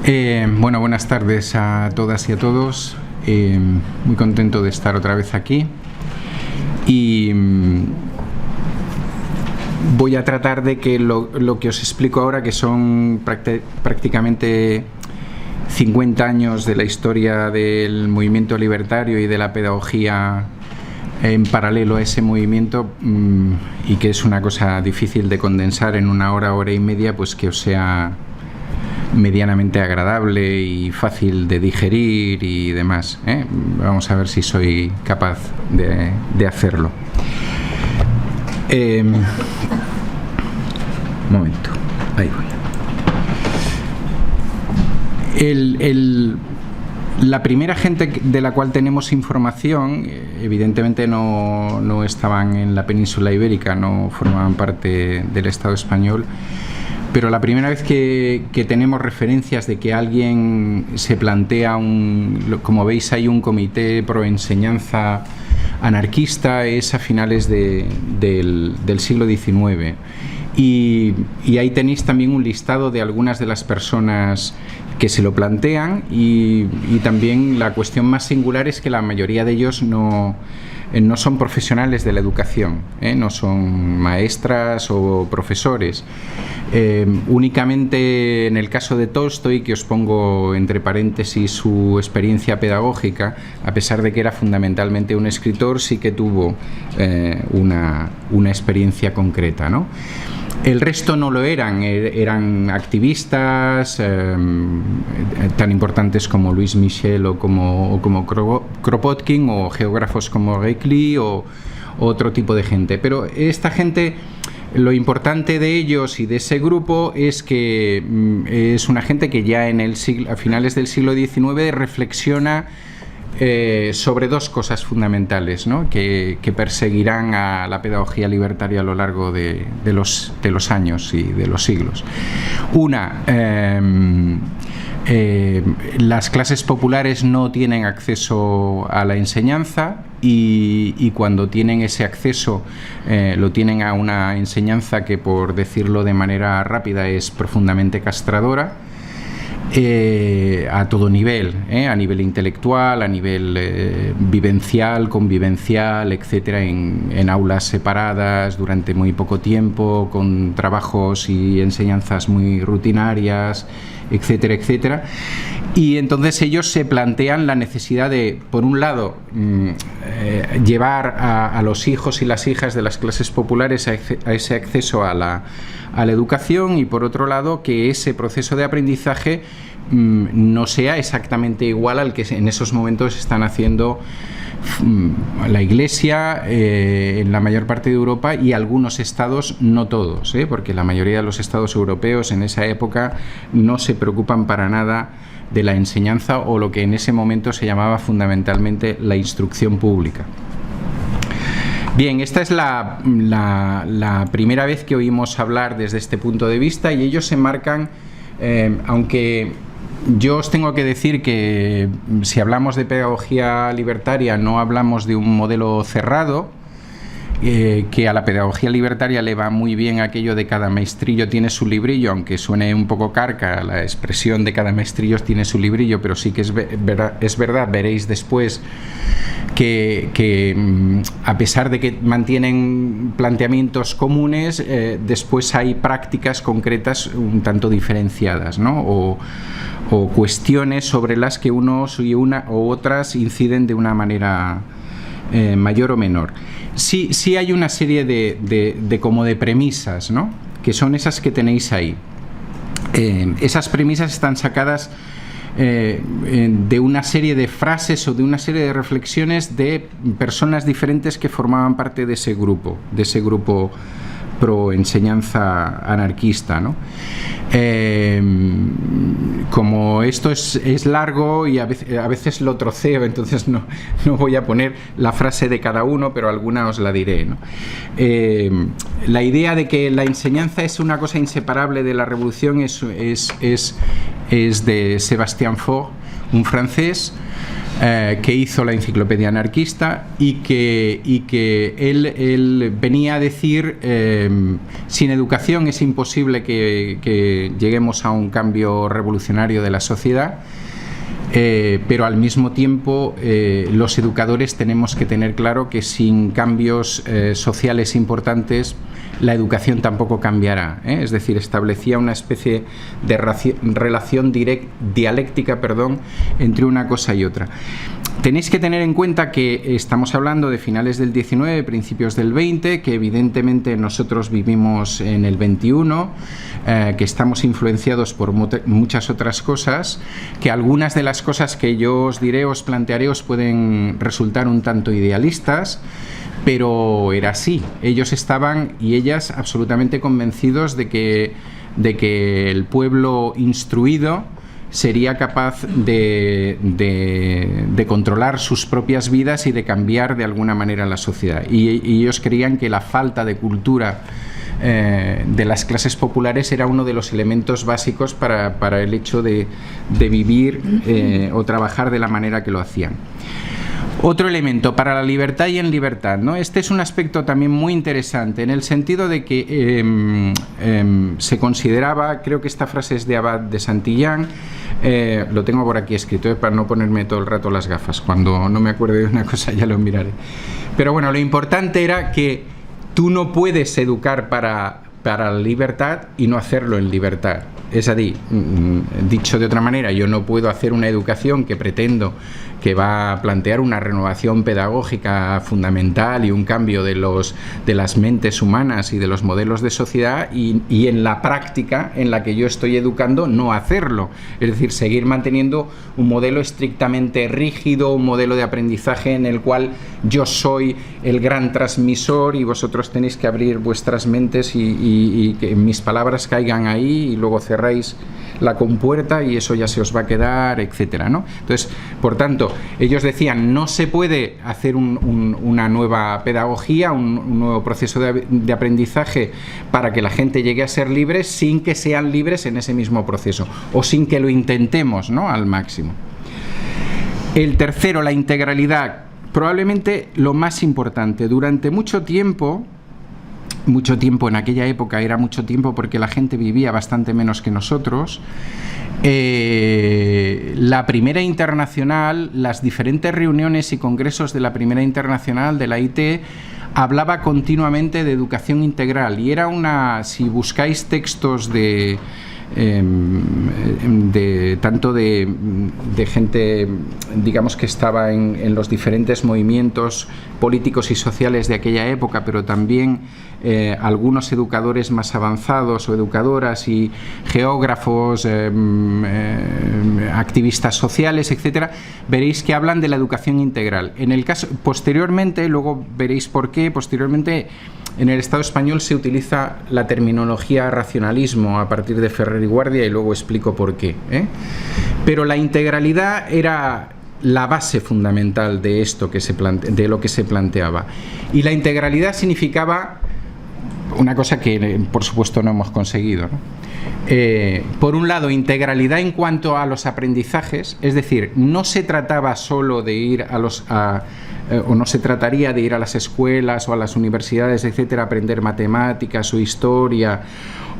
Bueno, buenas tardes a todas y a todos. Muy contento de estar otra vez aquí. Y voy a tratar de que lo que os explico ahora, que son prácticamente 50 años de la historia del movimiento libertario y de la pedagogía en paralelo a ese movimiento, y que es una cosa difícil de condensar en una hora y media, pues que os sea medianamente agradable y fácil de digerir y demás, ¿eh? Vamos a ver si soy capaz de hacerlo. Un momento, ahí voy. La primera gente de la cual tenemos información, evidentemente no estaban en la península ibérica, no formaban parte del Estado español, pero la primera vez que tenemos referencias de que alguien se plantea como veis hay un comité pro enseñanza anarquista, es a finales del siglo XIX. Y ahí tenéis también un listado de algunas de las personas que se lo plantean, y también la cuestión más singular es que la mayoría de ellos no son profesionales de la educación, no son maestras o profesores. Únicamente en el caso de Tolstoy, que os pongo entre paréntesis su experiencia pedagógica, a pesar de que era fundamentalmente un escritor, sí que tuvo una experiencia concreta, ¿no? El resto no lo eran activistas tan importantes como Louis Michel o como Kropotkin, o geógrafos como Reclus o otro tipo de gente. Pero esta gente, lo importante de ellos y de ese grupo es que es una gente que ya a finales del siglo XIX reflexiona sobre dos cosas fundamentales, ¿no? que perseguirán a la pedagogía libertaria a lo largo de los años y de los siglos. Una, las clases populares no tienen acceso a la enseñanza, y cuando tienen ese acceso lo tienen a una enseñanza que, por decirlo de manera rápida, es profundamente castradora. A todo nivel, a nivel intelectual, a nivel vivencial, convivencial, etcétera, en aulas separadas durante muy poco tiempo, con trabajos y enseñanzas muy rutinarias, etcétera, etcétera. Y entonces ellos se plantean la necesidad de, por un lado, llevar a los hijos y las hijas de las clases populares a ese acceso a la educación, y por otro lado que ese proceso de aprendizaje no sea exactamente igual al que en esos momentos están haciendo la Iglesia en la mayor parte de Europa y algunos estados, no todos, porque la mayoría de los estados europeos en esa época no se preocupan para nada de la enseñanza, o lo que en ese momento se llamaba fundamentalmente la instrucción pública. Bien, esta es la primera vez que oímos hablar desde este punto de vista, y ellos se marcan, aunque yo os tengo que decir que si hablamos de pedagogía libertaria no hablamos de un modelo cerrado, que a la pedagogía libertaria le va muy bien aquello de cada maestrillo tiene su librillo, aunque suene un poco carca la expresión de cada maestrillo tiene su librillo, pero sí que es verdad, veréis después que a pesar de que mantienen planteamientos comunes, después hay prácticas concretas un tanto diferenciadas, ¿no? O cuestiones sobre las que unos y una u otras inciden de una manera mayor o menor. Sí hay una serie de premisas, ¿no? Que son esas que tenéis ahí. Esas premisas están sacadas de una serie de frases o de una serie de reflexiones de personas diferentes que formaban parte de ese grupo pro enseñanza anarquista, ¿no? Como esto es largo y a veces lo troceo, entonces no voy a poner la frase de cada uno, pero alguna os la diré, ¿no? La idea de que la enseñanza es una cosa inseparable de la revolución es de Sebastián Faure, un francés, que hizo la Enciclopedia Anarquista y que él venía a decir sin educación es imposible que lleguemos a un cambio revolucionario de la sociedad, pero al mismo tiempo los educadores tenemos que tener claro que sin cambios sociales importantes la educación tampoco cambiará, es decir, establecía una especie de relación dialéctica, entre una cosa y otra. Tenéis que tener en cuenta que estamos hablando de finales del 19, principios del 20, que evidentemente nosotros vivimos en el 21, que estamos influenciados por muchas otras cosas, que algunas de las cosas que yo os diré, os plantearé, os pueden resultar un tanto idealistas, pero era así. Ellos estaban y ellas absolutamente convencidos de que el pueblo instruido sería capaz de controlar sus propias vidas y de cambiar de alguna manera la sociedad. Y ellos creían que la falta de cultura de las clases populares era uno de los elementos básicos para el hecho de vivir o trabajar de la manera que lo hacían. Otro elemento, para la libertad y en libertad, ¿no? Este es un aspecto también muy interesante, en el sentido de que se consideraba, creo que esta frase es de Abad de Santillán, lo tengo por aquí escrito, para no ponerme todo el rato las gafas, cuando no me acuerde de una cosa ya lo miraré. Pero bueno, lo importante era que tú no puedes educar para la libertad y no hacerlo en libertad. Es decir, dicho de otra manera, yo no puedo hacer una educación que pretendo que va a plantear una renovación pedagógica fundamental y un cambio de las mentes humanas y de los modelos de sociedad y en la práctica en la que yo estoy educando no hacerlo. Es decir, seguir manteniendo un modelo estrictamente rígido, un modelo de aprendizaje en el cual yo soy el gran transmisor y vosotros tenéis que abrir vuestras mentes y que mis palabras caigan ahí y luego cerráis la compuerta y eso ya se os va a quedar, etcétera, ¿no? Entonces, por tanto, ellos decían, no se puede hacer una nueva pedagogía, un nuevo proceso de aprendizaje para que la gente llegue a ser libre sin que sean libres en ese mismo proceso o sin que lo intentemos, ¿no?, al máximo. El tercero, la integralidad, probablemente lo más importante. Durante mucho tiempo en aquella época era mucho tiempo porque la gente vivía bastante menos que nosotros. La Primera Internacional, las diferentes reuniones y congresos de la Primera Internacional de la IT hablaba continuamente de educación integral y era si buscáis textos tanto de gente, digamos, que estaba en los diferentes movimientos políticos y sociales de aquella época, pero también algunos educadores más avanzados o educadoras y geógrafos, activistas sociales, etcétera, veréis que hablan de la educación integral. En el caso, posteriormente, luego veréis por qué, posteriormente en el Estado español se utiliza la terminología racionalismo a partir de Ferrer y Guardia y luego explico por qué, Pero la integralidad era la base fundamental de esto de lo que se planteaba. Y la integralidad significaba una cosa que por supuesto no hemos conseguido, ¿no? Por un lado, integralidad en cuanto a los aprendizajes, es decir, no se trataba solo de ir o no se trataría de ir a las escuelas o a las universidades, etcétera, a aprender matemáticas o historia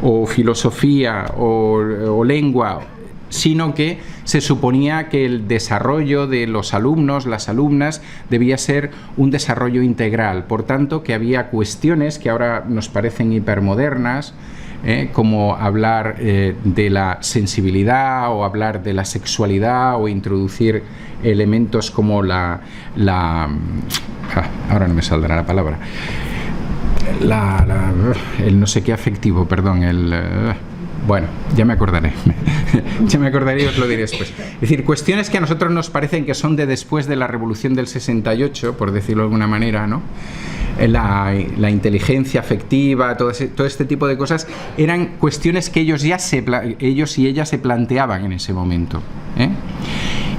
o filosofía o lengua, sino que se suponía que el desarrollo de los alumnos, las alumnas, debía ser un desarrollo integral. Por tanto, que había cuestiones que ahora nos parecen hipermodernas, como hablar de la sensibilidad o hablar de la sexualidad o introducir elementos como ahora no me saldrá la palabra, el no sé qué afectivo, perdón, bueno, ya me acordaré y os lo diré después. Es decir, cuestiones que a nosotros nos parecen que son de después de la Revolución del 68, por decirlo de alguna manera, ¿no? La inteligencia afectiva, todo este tipo de cosas, eran cuestiones que ellos y ellas se planteaban en ese momento,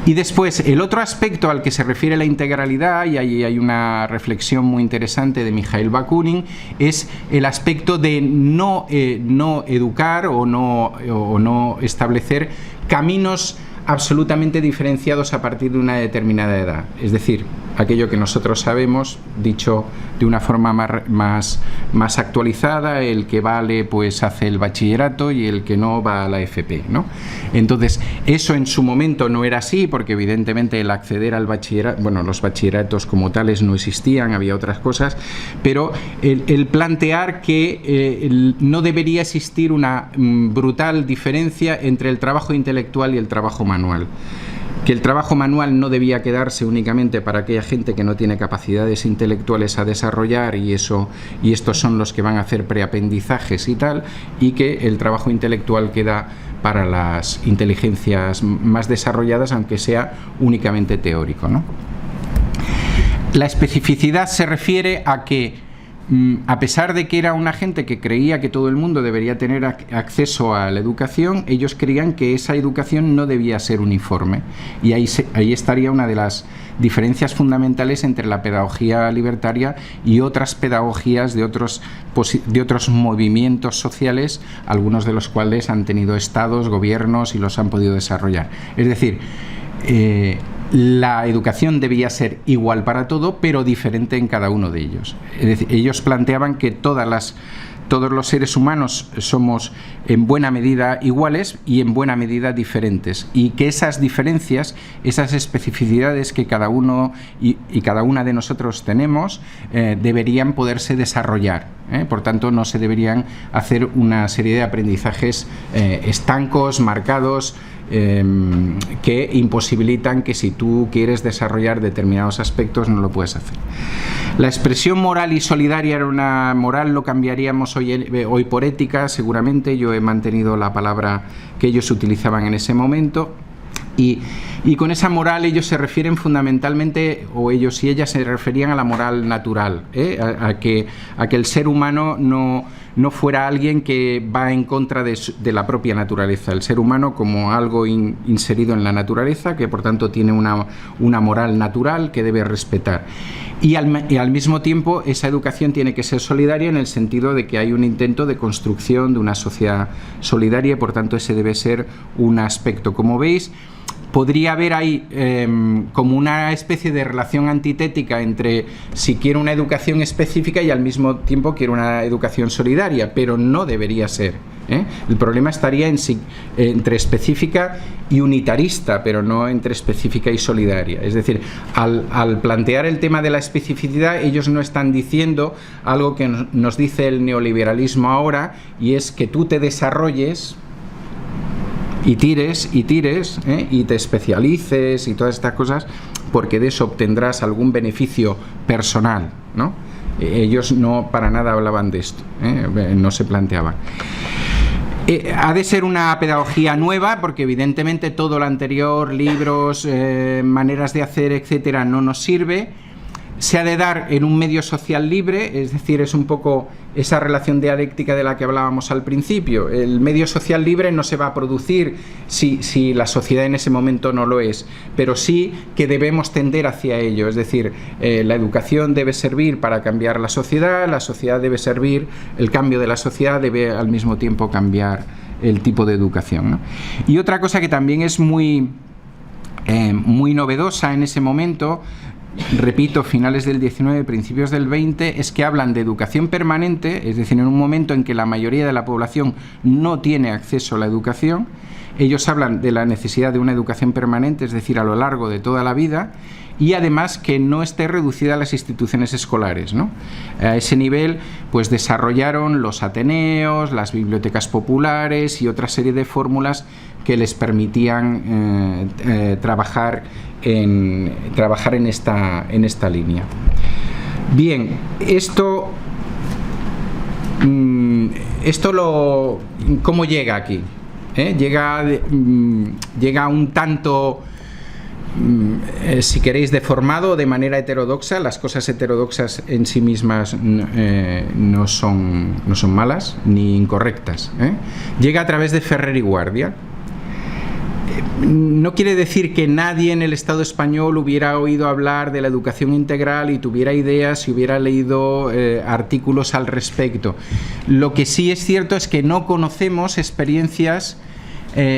Y después, el otro aspecto al que se refiere la integralidad, y ahí hay una reflexión muy interesante de Mikhail Bakunin, es el aspecto de no educar o no establecer caminos absolutamente diferenciados a partir de una determinada edad. Es decir, aquello que nosotros sabemos, dicho de una forma más actualizada, el que vale pues hace el bachillerato y el que no va a la FP, ¿no? Entonces, eso en su momento no era así, porque evidentemente el acceder al bachillerato, bueno, los bachilleratos como tales no existían, había otras cosas, pero el plantear que no debería existir una brutal diferencia entre el trabajo intelectual y el trabajo manual. Que el trabajo manual no debía quedarse únicamente para aquella gente que no tiene capacidades intelectuales a desarrollar y estos son los que van a hacer preaprendizajes y tal, y que el trabajo intelectual queda para las inteligencias más desarrolladas, aunque sea únicamente teórico, ¿no? La especificidad se refiere a que a pesar de que era una gente que creía que todo el mundo debería tener acceso a la educación, ellos creían que esa educación no debía ser uniforme. Y ahí estaría una de las diferencias fundamentales entre la pedagogía libertaria y otras pedagogías de otros movimientos sociales, algunos de los cuales han tenido estados, gobiernos y los han podido desarrollar. Es decir, la educación debía ser igual para todo, pero diferente en cada uno de ellos. Es decir, ellos planteaban que todos los seres humanos somos en buena medida iguales y en buena medida diferentes, y que esas diferencias, esas especificidades que cada uno y cada una de nosotros tenemos, deberían poderse desarrollar. Por tanto, no se deberían hacer una serie de aprendizajes estancos, marcados, que imposibilitan que si tú quieres desarrollar determinados aspectos no lo puedes hacer. La expresión moral y solidaria era una moral, lo cambiaríamos hoy por ética, seguramente. Yo he mantenido la palabra que ellos utilizaban en ese momento. Y con esa moral ellos se refieren fundamentalmente, o ellos y ellas se referían a la moral natural, a que el ser humano no fuera alguien que va en contra de la propia naturaleza. El ser humano como algo inserido en la naturaleza, que por tanto tiene una moral natural que debe respetar. Y al mismo tiempo esa educación tiene que ser solidaria, en el sentido de que hay un intento de construcción de una sociedad solidaria, y por tanto ese debe ser un aspecto. Como veis, podría haber ahí como una especie de relación antitética entre si quiero una educación específica y al mismo tiempo quiero una educación solidaria, pero no debería ser. El problema estaría entre específica y unitarista, pero no entre específica y solidaria. Es decir, al plantear el tema de la especificidad, ellos no están diciendo algo que nos dice el neoliberalismo ahora, y es que tú te desarrolles y tires y te especialices y todas estas cosas, porque de eso obtendrás algún beneficio personal, ¿no? Ellos no para nada hablaban de esto, no se planteaban. Ha de ser una pedagogía nueva, porque evidentemente todo lo anterior, libros, maneras de hacer, etcétera, no nos sirve. Se ha de dar en un medio social libre, es decir, es un poco esa relación dialéctica de la que hablábamos al principio. El medio social libre no se va a producir si la sociedad en ese momento no lo es, pero sí que debemos tender hacia ello. Es decir, la educación debe servir para cambiar la sociedad debe servir, el cambio de la sociedad debe al mismo tiempo cambiar el tipo de educación, ¿no? Y otra cosa que también es muy novedosa en ese momento, repito, finales del 19, principios del 20, es que hablan de educación permanente, es decir, en un momento en que la mayoría de la población no tiene acceso a la educación. Ellos hablan de la necesidad de una educación permanente, es decir, a lo largo de toda la vida, y además que no esté reducida a las instituciones escolares, ¿no? A ese nivel, pues desarrollaron los ateneos, las bibliotecas populares y otra serie de fórmulas que les permitían trabajar en esta línea. Bien, ¿cómo llega aquí? Llega un tanto, si queréis, deformado, de manera heterodoxa. Las cosas heterodoxas en sí mismas no son malas ni incorrectas. Llega a través de Ferrer y Guardia. No quiere decir que nadie en el Estado español hubiera oído hablar de la educación integral y tuviera ideas y hubiera leído artículos al respecto. Lo que sí es cierto es que no conocemos experiencias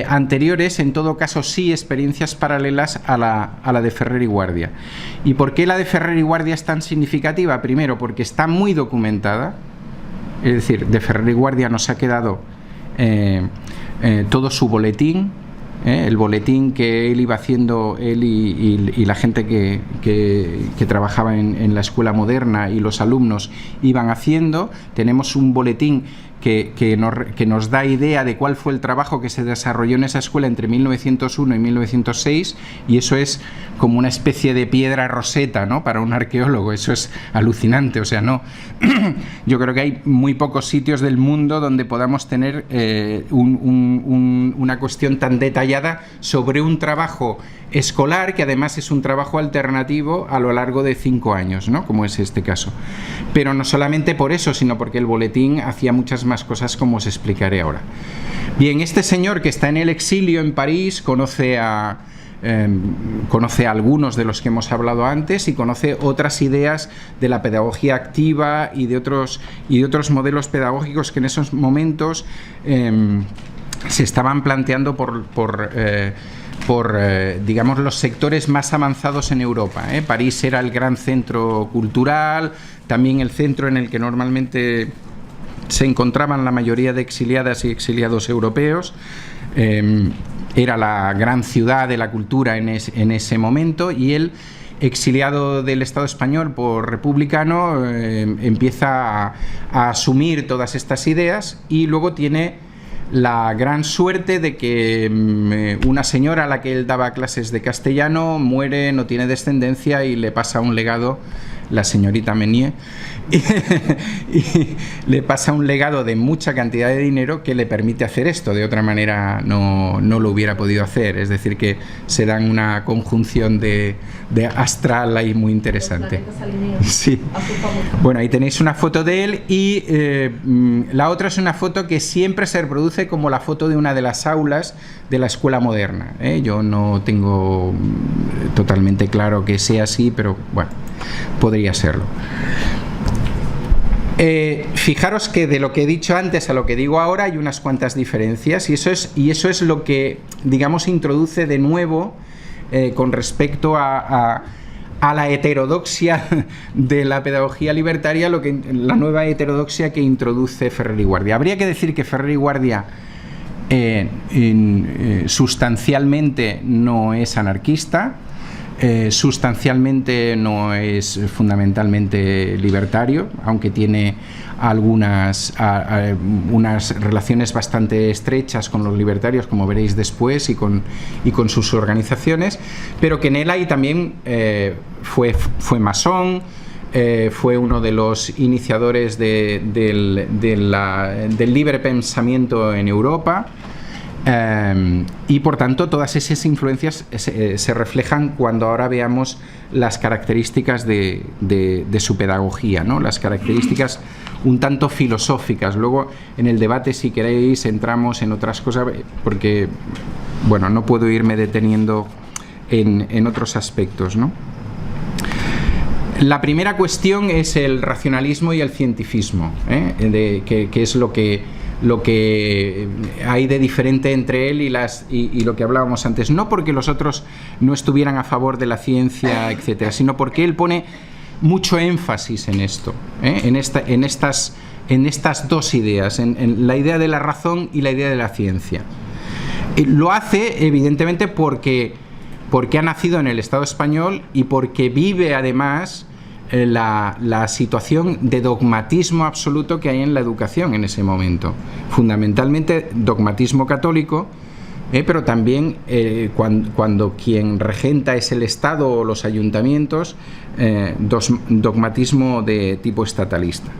anteriores, en todo caso sí experiencias paralelas a la de Ferrer y Guardia. ¿Y por qué la de Ferrer y Guardia es tan significativa? Primero, porque está muy documentada, es decir, de Ferrer y Guardia nos ha quedado todo su boletín, el boletín que él iba haciendo, él y la gente que trabajaba en la escuela moderna y los alumnos iban haciendo. Tenemos un boletín que nos da idea de cuál fue el trabajo que se desarrolló en esa escuela entre 1901 y 1906, y eso es como una especie de piedra roseta, ¿no?, para un arqueólogo. Eso es alucinante. O sea, no yo creo que hay muy pocos sitios del mundo donde podamos tener una cuestión tan detallada sobre un trabajo escolar, que además es un trabajo alternativo a lo largo de 5 años, ¿no?, como es este caso. Pero no solamente por eso, sino porque el boletín hacía muchas más cosas, como os explicaré ahora. Bien, este señor, que está en el exilio en París, conoce a algunos de los que hemos hablado antes, y conoce otras ideas de la pedagogía activa y de otros modelos pedagógicos que en esos momentos se estaban planteando por digamos, los sectores más avanzados en Europa. París era el gran centro cultural, también el centro en el que normalmente se encontraban la mayoría de exiliadas y exiliados europeos. Era la gran ciudad de la cultura en ese momento, y él, exiliado del Estado español por republicano, empieza a asumir todas estas ideas, y luego tiene la gran suerte de que una señora a la que él daba clases de castellano muere, no tiene descendencia, y le pasa un legado, la señorita Menier, y le pasa un legado de mucha cantidad de dinero que le permite hacer esto. De otra manera no lo hubiera podido hacer. Es decir, que se dan una conjunción de astral ahí muy interesante. Sí. Bueno, ahí tenéis una foto de él, y la otra es una foto que siempre se reproduce como la foto de una de las aulas de la escuela moderna. Yo no tengo totalmente claro que sea así, pero bueno, podría serlo. Fijaros que de lo que he dicho antes a lo que digo ahora hay unas cuantas diferencias, y eso es lo que, digamos, introduce de nuevo con respecto a la heterodoxia de la pedagogía libertaria, la nueva heterodoxia que introduce Ferrer y Guardia. Habría que decir que Ferrer y Guardia sustancialmente no es anarquista, sustancialmente no es fundamentalmente libertario, aunque tiene unas relaciones bastante estrechas con los libertarios, como veréis después, y con sus organizaciones, pero que en él hay también fue masón, fue uno de los iniciadores del libre pensamiento en Europa. Y por tanto todas esas influencias se reflejan cuando ahora veamos las características de su pedagogía, ¿no?, las características un tanto filosóficas. Luego en el debate, si queréis, entramos en otras cosas, porque bueno, no puedo irme deteniendo en otros aspectos, ¿no? La primera cuestión es el racionalismo y el cientifismo, que es lo que hay de diferente entre él y lo que hablábamos antes. No porque los otros no estuvieran a favor de la ciencia, etcétera, sino porque él pone mucho énfasis en esto, en estas dos ideas, en la idea de la razón y la idea de la ciencia. Lo hace evidentemente porque ha nacido en el Estado español, y porque vive además la situación de dogmatismo absoluto que hay en la educación en ese momento, fundamentalmente dogmatismo católico, pero también cuando quien regenta es el Estado o los ayuntamientos, dogmatismo de tipo estatalista.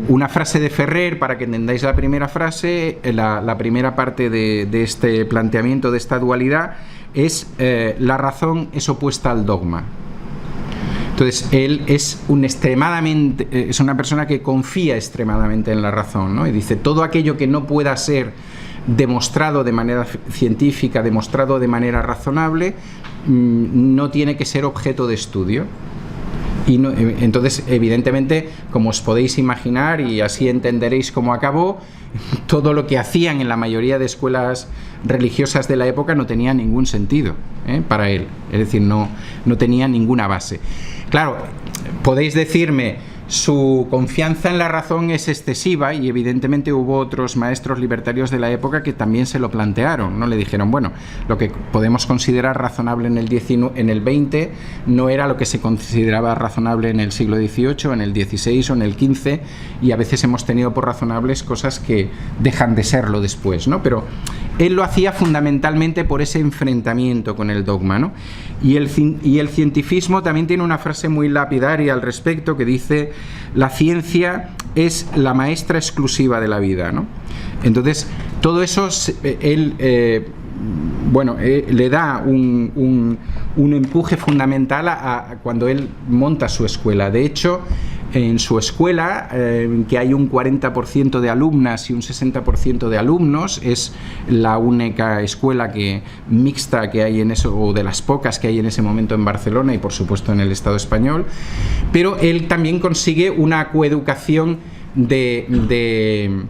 Una frase de Ferrer, para que entendáis la primera frase, la primera parte de este planteamiento, de esta dualidad, es la razón es opuesta al dogma. Entonces, él es una persona que confía extremadamente en la razón, ¿no? Y dice, todo aquello que no pueda ser demostrado de manera científica, demostrado de manera razonable, no tiene que ser objeto de estudio. Y entonces, evidentemente, como os podéis imaginar, y así entenderéis cómo acabó, todo lo que hacían en la mayoría de escuelas religiosas de la época no tenía ningún sentido para él, es decir, no tenía ninguna base. Claro, podéis decirme, su confianza en la razón es excesiva, y evidentemente hubo otros maestros libertarios de la época que también se lo plantearon, ¿no? Le dijeron, bueno, lo que podemos considerar razonable en el XX no era lo que se consideraba razonable en el siglo XVIII, en el XVI o en el XV, y a veces hemos tenido por razonables cosas que dejan de serlo después, ¿no? Pero él lo hacía fundamentalmente por ese enfrentamiento con el dogma, ¿no? Y el cientifismo también tiene una frase muy lapidaria al respecto que dice: la ciencia es la maestra exclusiva de la vida, ¿no? Entonces, todo eso él le da un empuje fundamental a cuando él monta su escuela. De hecho, en su escuela, que hay un 40% de alumnas y un 60% de alumnos, es la única escuela mixta que hay en eso, o de las pocas que hay en ese momento en Barcelona y por supuesto en el Estado español, pero él también consigue una coeducación de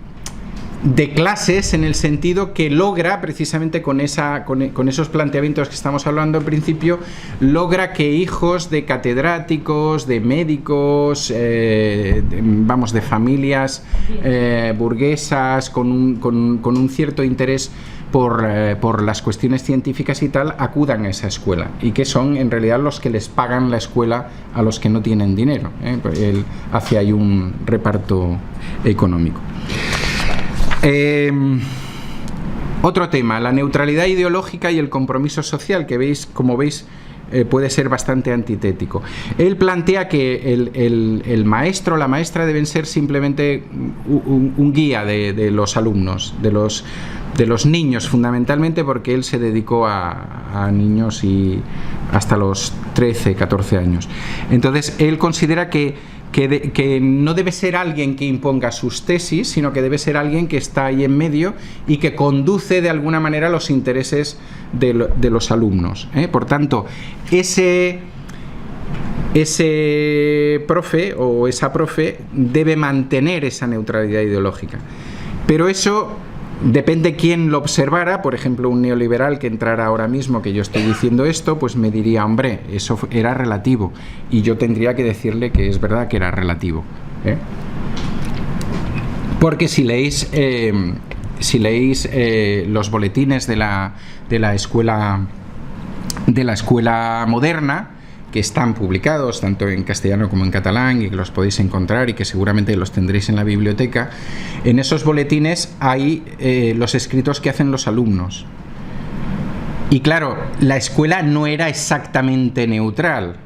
clases, en el sentido que logra, precisamente con esos planteamientos que estamos hablando al principio, logra que hijos de catedráticos, de médicos, de familias burguesas con un cierto interés por las cuestiones científicas y tal, acudan a esa escuela, y que son en realidad los que les pagan la escuela a los que no tienen dinero. Él hace ahí un reparto económico. Otro tema, la neutralidad ideológica y el compromiso social, que como veis, puede ser bastante antitético. Él plantea que el maestro o la maestra deben ser simplemente un guía de los alumnos, de los niños, fundamentalmente, porque él se dedicó a niños y hasta los 13, 14 años. Entonces, él considera que no debe ser alguien que imponga sus tesis, sino que debe ser alguien que está ahí en medio y que conduce de alguna manera los intereses de los alumnos. Por tanto, ese profe o esa profe debe mantener esa neutralidad ideológica. Pero eso depende quién lo observara. Por ejemplo, un neoliberal que entrara ahora mismo, que yo estoy diciendo esto, pues me diría, hombre, eso era relativo, y yo tendría que decirle que es verdad que era relativo, porque si leéis los boletines de la escuela moderna, que están publicados tanto en castellano como en catalán, y que los podéis encontrar y que seguramente los tendréis en la biblioteca, en esos boletines hay los escritos que hacen los alumnos. Y claro, la escuela no era exactamente neutral,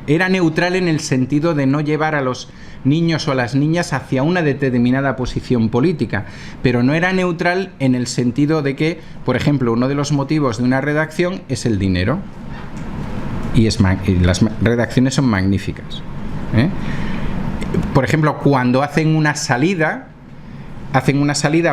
era neutral en el sentido de no llevar a los niños o a las niñas hacia una determinada posición política, pero no era neutral en el sentido de que, por ejemplo, uno de los motivos de una redacción es el dinero. Y las redacciones son magníficas. Por ejemplo, cuando hacen una salida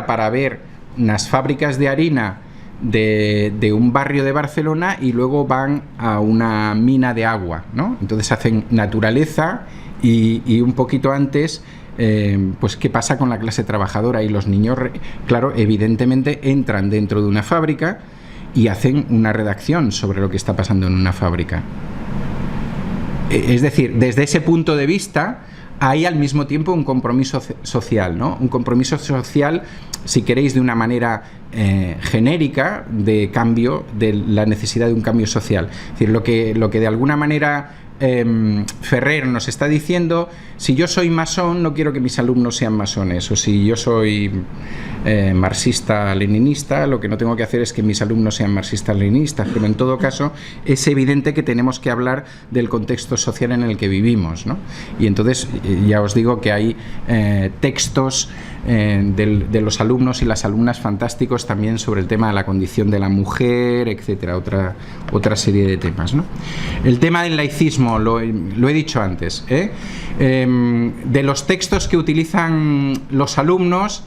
para ver unas fábricas de harina de un barrio de Barcelona, y luego van a una mina de agua, ¿no? Entonces hacen naturaleza y un poquito antes, pues qué pasa con la clase trabajadora, y los niños, claro, evidentemente entran dentro de una fábrica y hacen una redacción sobre lo que está pasando en una fábrica. Es decir, desde ese punto de vista hay al mismo tiempo un compromiso social, ¿no? Un compromiso social, si queréis, de una manera genérica, de cambio, de la necesidad de un cambio social. Es decir, lo que de alguna manera Ferrer nos está diciendo: si yo soy masón, no quiero que mis alumnos sean masones, o si yo soy marxista-leninista, lo que no tengo que hacer es que mis alumnos sean marxistas-leninistas. Pero en todo caso es evidente que tenemos que hablar del contexto social en el que vivimos, ¿no? Y entonces ya os digo que hay textos de los alumnos y las alumnas fantásticos también sobre el tema de la condición de la mujer, etcétera, otra serie de temas, ¿no? El tema del laicismo lo he dicho antes, de los textos que utilizan los alumnos,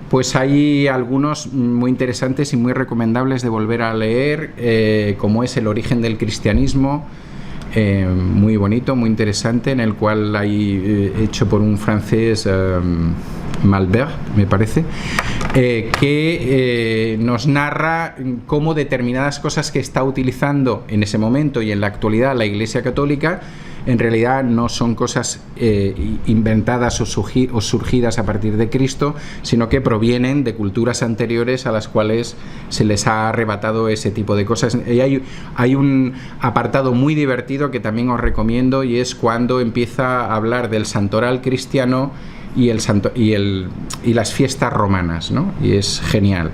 pues hay algunos muy interesantes y muy recomendables de volver a leer, como es El origen del cristianismo, muy bonito, muy interesante, en el cual hay hecho por un francés, Malbert, me parece, que nos narra cómo determinadas cosas que está utilizando en ese momento y en la actualidad la Iglesia Católica en realidad no son cosas inventadas o surgidas a partir de Cristo, sino que provienen de culturas anteriores a las cuales se les ha arrebatado ese tipo de cosas. Y hay un apartado muy divertido que también os recomiendo, y es cuando empieza a hablar del santoral cristiano y las fiestas romanas, ¿no? Y es genial,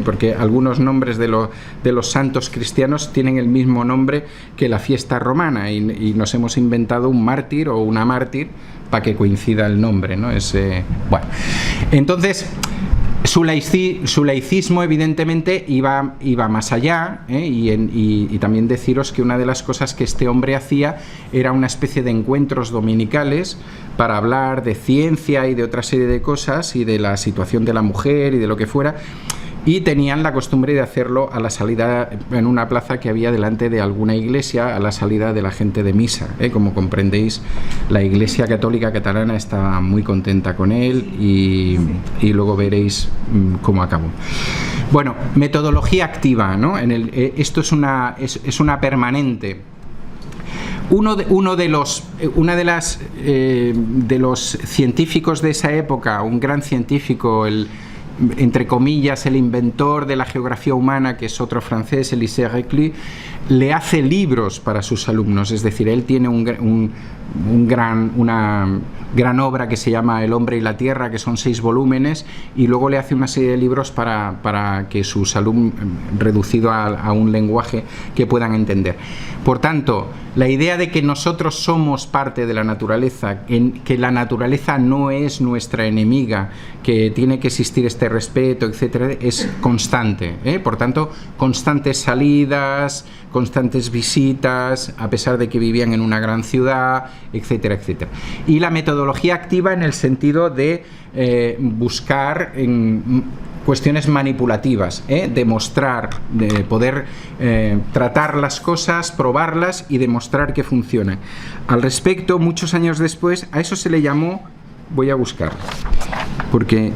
porque algunos nombres de los santos cristianos tienen el mismo nombre que la fiesta romana, y nos hemos inventado un mártir o una mártir para que coincida el nombre, ¿no? Bueno, entonces su laicismo evidentemente iba más allá, y también deciros que una de las cosas que este hombre hacía era una especie de encuentros dominicales para hablar de ciencia y de otra serie de cosas, y de la situación de la mujer y de lo que fuera, y tenían la costumbre de hacerlo a la salida, en una plaza que había delante de alguna iglesia, a la salida de la gente de misa. Como comprendéis, la Iglesia Católica Catalana está muy contenta con él, y luego veréis cómo acabó. Bueno, metodología activa, ¿no? Esto es una permanente. Uno de los científicos de esa época, un gran científico, entre comillas, el inventor de la geografía humana, que es otro francés, Élisée Reclus, le hace libros para sus alumnos. Es decir, él tiene una gran obra que se llama El hombre y la tierra, que son 6 volúmenes, y luego le hace una serie de libros para que sus alumnos, reducido a un lenguaje que puedan entender. Por tanto, la idea de que nosotros somos parte de la naturaleza, que la naturaleza no es nuestra enemiga, que tiene que existir este respeto, etcétera, es constante, Por tanto, constantes salidas, constantes visitas, a pesar de que vivían en una gran ciudad, etcétera, etcétera. Y la metodología activa en el sentido de buscar cuestiones manipulativas, demostrar, de poder tratar las cosas, probarlas y demostrar que funcionan. Al respecto, muchos años después, a eso se le llamó, voy a buscarlo, porque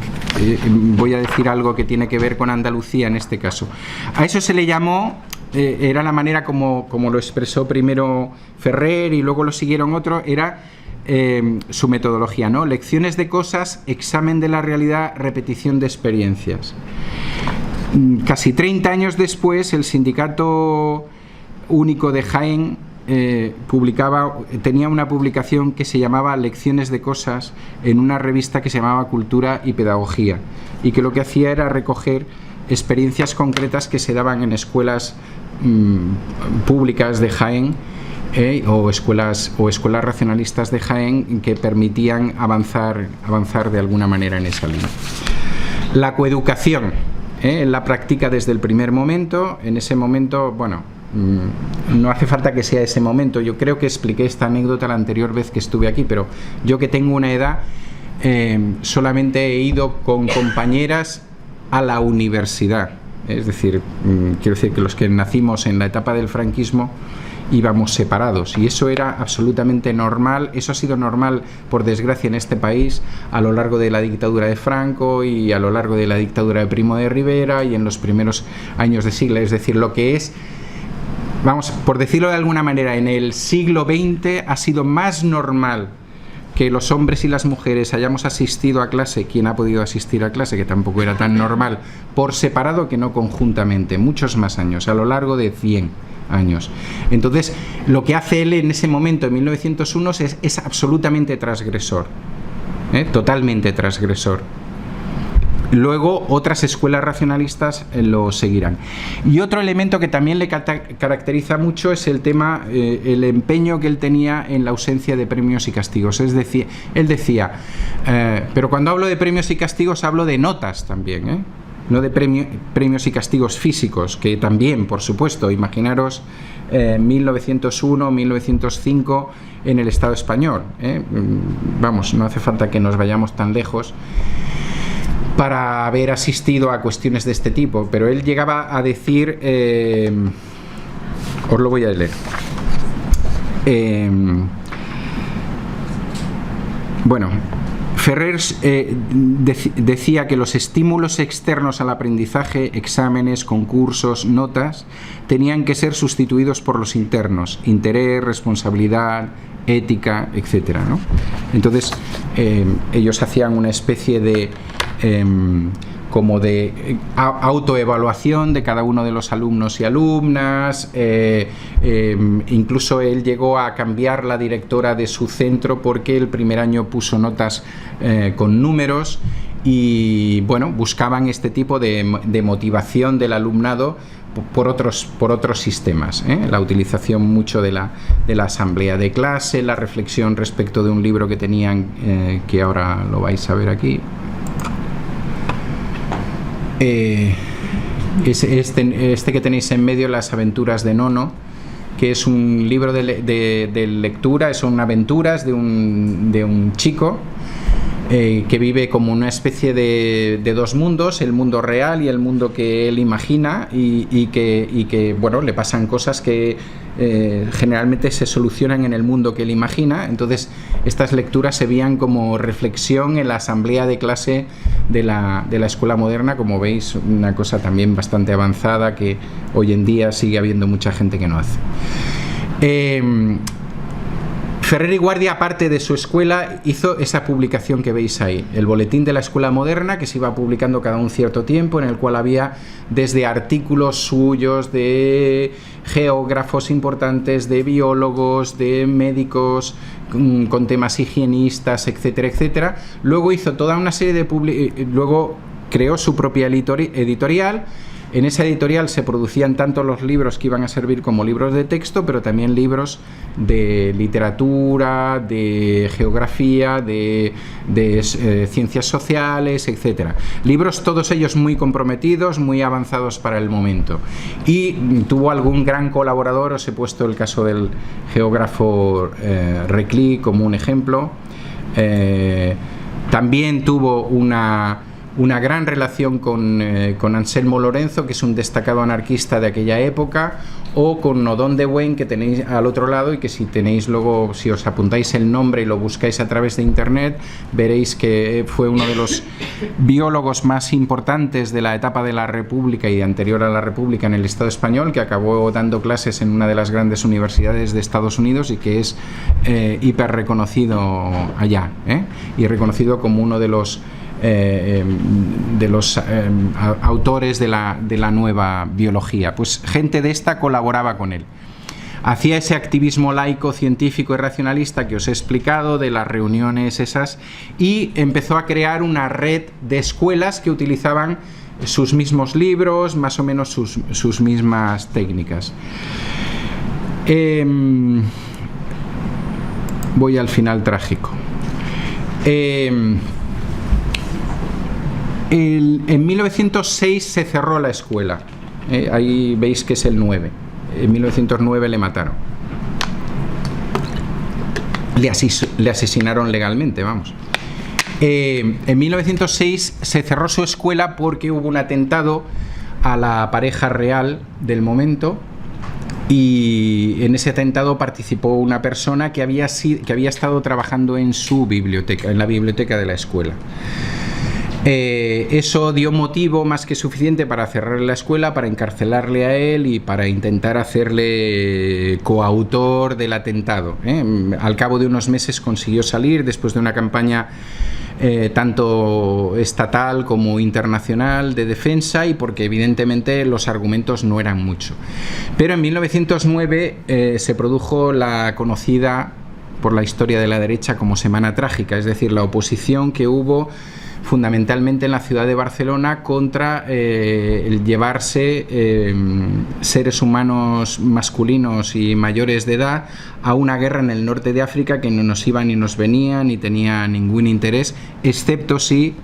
voy a decir algo que tiene que ver con Andalucía en este caso. A eso se le llamó, era la manera como lo expresó primero Ferrer y luego lo siguieron otros, era su metodología, ¿no? Lecciones de cosas, examen de la realidad, repetición de experiencias. Casi 30 años después, el Sindicato Único de Jaén tenía una publicación que se llamaba Lecciones de cosas, en una revista que se llamaba Cultura y Pedagogía, y que lo que hacía era recoger experiencias concretas que se daban en escuelas públicas de Jaén, o escuelas racionalistas de Jaén, que permitían avanzar de alguna manera en esa línea. La coeducación, la práctica desde el primer momento. En ese momento, bueno, no hace falta que sea ese momento. Yo creo que expliqué esta anécdota la anterior vez que estuve aquí, pero yo, que tengo una edad, solamente he ido con compañeras a la universidad. Es decir, quiero decir que los que nacimos en la etapa del franquismo íbamos separados, y eso era absolutamente normal. Eso ha sido normal, por desgracia, en este país a lo largo de la dictadura de Franco y a lo largo de la dictadura de Primo de Rivera y en los primeros años de siglo. Es decir, lo que es, vamos, por decirlo de alguna manera, en el siglo XX ha sido más normal que los hombres y las mujeres hayamos asistido a clase, quien ha podido asistir a clase, que tampoco era tan normal, por separado que no conjuntamente, muchos más años, a lo largo de 100 años. Entonces, lo que hace él en ese momento, en 1901, es absolutamente transgresor, totalmente transgresor. Luego otras escuelas racionalistas lo seguirán. Y otro elemento que también le caracteriza mucho es el tema, el empeño que él tenía en la ausencia de premios y castigos. Es decir, él decía, pero cuando hablo de premios y castigos hablo de notas también, no de premios y castigos físicos, que también, por supuesto. Imaginaros 1901, 1905 en el Estado español, vamos, no hace falta que nos vayamos tan lejos para haber asistido a cuestiones de este tipo, pero él llegaba a decir, os lo voy a leer, bueno, Ferrer decía que los estímulos externos al aprendizaje, exámenes, concursos, notas, tenían que ser sustituidos por los internos: interés, responsabilidad, ética, etcétera, ¿no? Entonces, ellos hacían una especie de como de autoevaluación de cada uno de los alumnos y alumnas. Incluso él llegó a cambiar la directora de su centro porque el primer año puso notas con números, y bueno, buscaban este tipo de motivación del alumnado por otros sistemas, la utilización mucho de la asamblea de clase, la reflexión respecto de un libro que tenían, que ahora lo vais a ver aquí. Este que tenéis en medio, Las aventuras de Nono, que es un libro de lectura, son aventuras de un chico que vive como una especie de dos mundos: el mundo real y el mundo que él imagina, y que bueno, le pasan cosas que generalmente se solucionan en el mundo que él imagina. Entonces, estas lecturas se veían como reflexión en la asamblea de clase de la escuela moderna. Como veis, una cosa también bastante avanzada que hoy en día sigue habiendo mucha gente que no hace. Ferrer y Guardia, aparte de su escuela, hizo esa publicación que veis ahí, el Boletín de la Escuela Moderna, que se iba publicando cada un cierto tiempo, en el cual había desde artículos suyos de geógrafos importantes, de biólogos, de médicos con temas higienistas, etcétera, etcétera. Luego hizo toda una serie de luego creó su propia editorial. En esa editorial se producían tanto los libros que iban a servir como libros de texto, pero también libros de literatura, de geografía, de ciencias sociales, etcétera. Libros todos ellos muy comprometidos, muy avanzados para el momento. Y tuvo algún gran colaborador. Os he puesto el caso del geógrafo Reclus como un ejemplo. También tuvo una gran relación con Anselmo Lorenzo, que es un destacado anarquista de aquella época, o con Odón de Buen, que tenéis al otro lado, y que si tenéis luego, si os apuntáis el nombre y lo buscáis a través de internet, veréis que fue uno de los biólogos más importantes de la etapa de la República y anterior a la República en el Estado español, que acabó dando clases en una de las grandes universidades de Estados Unidos, y que es hiper reconocido allá, y reconocido como uno de los autores de la nueva biología. Pues gente de esta colaboraba con él. Hacía ese activismo laico, científico y racionalista que os he explicado, de las reuniones esas, y empezó a crear una red de escuelas que utilizaban sus mismos libros, más o menos sus mismas técnicas. Voy al final trágico. En 1906 se cerró la escuela. Ahí veis que es el 9. En 1909 le mataron. Le asesinaron legalmente, vamos. En 1906 se cerró su escuela porque hubo un atentado a la pareja real del momento, y en ese atentado participó una persona que había estado trabajando en su biblioteca, en la biblioteca de la escuela. Eso dio motivo más que suficiente para cerrar la escuela, para encarcelarle a él y para intentar hacerle coautor del atentado. Al cabo de unos meses consiguió salir, después de una campaña tanto estatal como internacional de defensa, y porque evidentemente los argumentos no eran mucho. Pero en 1909 se produjo la conocida por la historia de la derecha como Semana Trágica, es decir, la oposición que hubo fundamentalmente en la ciudad de Barcelona contra el llevarse seres humanos masculinos y mayores de edad a una guerra en el norte de África que no nos iba ni nos venía ni tenía ningún interés, excepto sí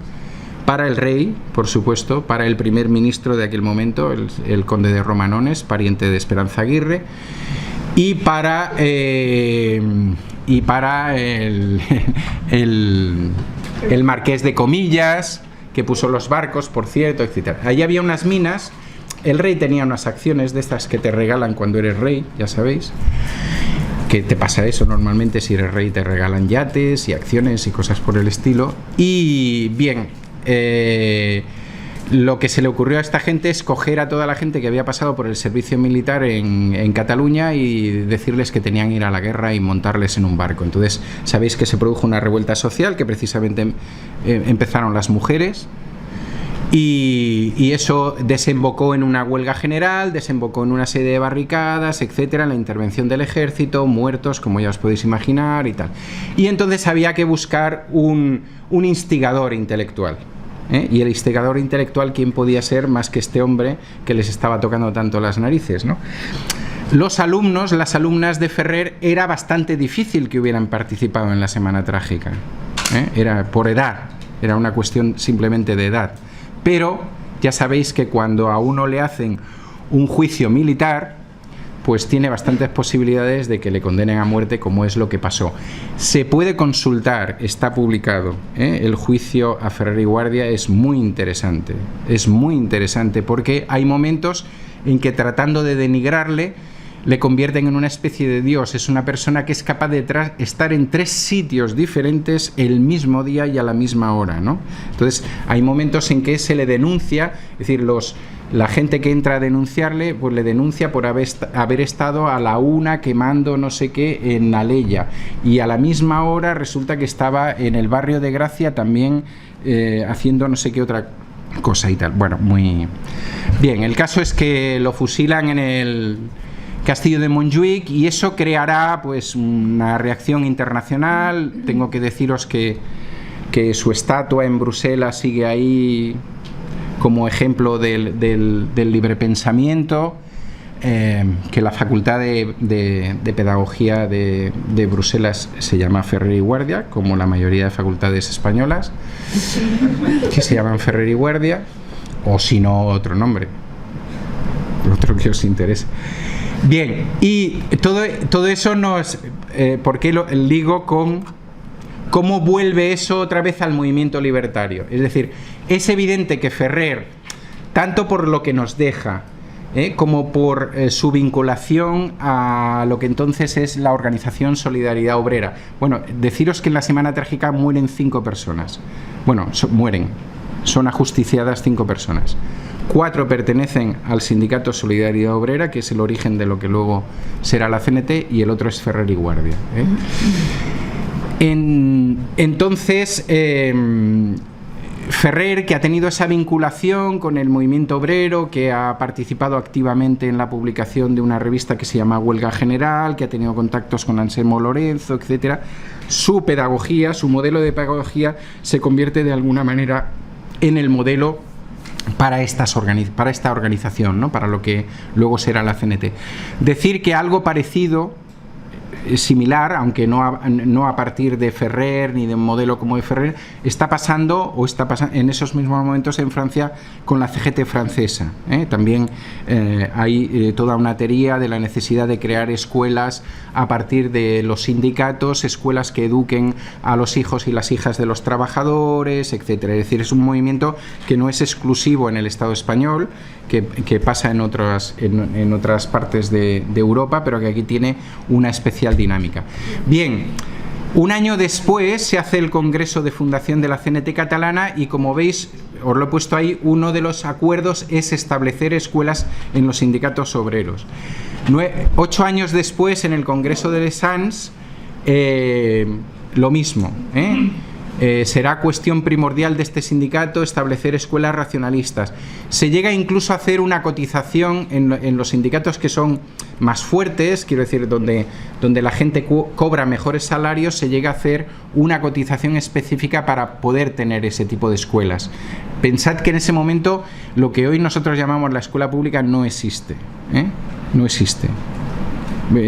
para el rey, por supuesto, para el primer ministro de aquel momento, el conde de Romanones, pariente de Esperanza Aguirre, y para el marqués de Comillas, que puso los barcos, por cierto, etc. Allí había unas minas. El rey tenía unas acciones de estas que te regalan cuando eres rey, ya sabéis, que te pasa eso normalmente si eres rey, te regalan yates y acciones y cosas por el estilo. Y bien, lo que se le ocurrió a esta gente es coger a toda la gente que había pasado por el servicio militar en Cataluña y decirles que tenían que ir a la guerra y montarles en un barco. Entonces, sabéis que se produjo una revuelta social, que precisamente empezaron las mujeres, y eso desembocó en una huelga general, desembocó en una serie de barricadas, etcétera, la intervención del ejército, muertos, como ya os podéis imaginar, y tal. Y entonces había que buscar un instigador intelectual. Y el instigador intelectual, ¿quién podía ser más que este hombre que les estaba tocando tanto las narices, ¿no? Los alumnos, las alumnas de Ferrer, era bastante difícil que hubieran participado en la Semana Trágica. Era por edad, era una cuestión simplemente de edad. Pero ya sabéis que cuando a uno le hacen un juicio militar, pues tiene bastantes posibilidades de que le condenen a muerte, como es lo que pasó. Se puede consultar, está publicado, el juicio a Ferrer y Guardia. Es muy interesante porque hay momentos en que, tratando de denigrarle, le convierten en una especie de dios. Es una persona que es capaz de estar en 3 sitios diferentes el mismo día y a la misma hora, ¿no? Entonces hay momentos en que se le denuncia, es decir, la gente que entra a denunciarle, pues le denuncia por haber estado a la 1 quemando no sé qué en Alella, y a la misma hora resulta que estaba en el barrio de Gracia también haciendo no sé qué otra cosa y tal. Bueno, muy bien. El caso es que lo fusilan en el Castillo de Montjuïc, y eso creará pues una reacción internacional. Tengo que deciros que su estatua en Bruselas sigue ahí como ejemplo del libre pensamiento, que la Facultad de Pedagogía de Bruselas se llama Ferrer y Guardia, como la mayoría de facultades españolas, que se llaman Ferrer y Guardia, o si no, otro nombre, otro que os interese. Bien, y todo eso nos... ¿por qué lo ligo con cómo vuelve eso otra vez al movimiento libertario? Es decir, es evidente que Ferrer, tanto por lo que nos deja, como por su vinculación a lo que entonces es la organización Solidaridad Obrera. Bueno, deciros que en la Semana Trágica mueren 5 personas. Bueno, son ajusticiadas 5 personas. 4 pertenecen al sindicato Solidaridad Obrera, que es el origen de lo que luego será la CNT, y el otro es Ferrer y Guardia. Entonces, Ferrer, que ha tenido esa vinculación con el movimiento obrero, que ha participado activamente en la publicación de una revista que se llama Huelga General, que ha tenido contactos con Anselmo Lorenzo, etcétera, su pedagogía, su modelo de pedagogía se convierte de alguna manera en el modelo para esta organización, ¿no? Para lo que luego será la CNT. Decir que algo parecido, similar, aunque no a partir de Ferrer ni de un modelo como de Ferrer, está pasando en esos mismos momentos en Francia con la CGT francesa. También hay toda una teoría de la necesidad de crear escuelas a partir de los sindicatos, escuelas que eduquen a los hijos y las hijas de los trabajadores, etcétera. Es decir, es un movimiento que no es exclusivo en el Estado español, que pasa en otras partes de Europa, pero que aquí tiene una especial dinámica. Bien, un año después se hace el Congreso de Fundación de la CNT catalana, y como veis, os lo he puesto ahí, uno de los acuerdos es establecer escuelas en los sindicatos obreros. 8 años después, en el Congreso de Les Sants, lo mismo, será cuestión primordial de este sindicato establecer escuelas racionalistas. Se llega incluso a hacer una cotización en los sindicatos que son más fuertes, quiero decir, donde la gente cobra mejores salarios, se llega a hacer una cotización específica para poder tener ese tipo de escuelas. Pensad que en ese momento lo que hoy nosotros llamamos la escuela pública no existe, no existe.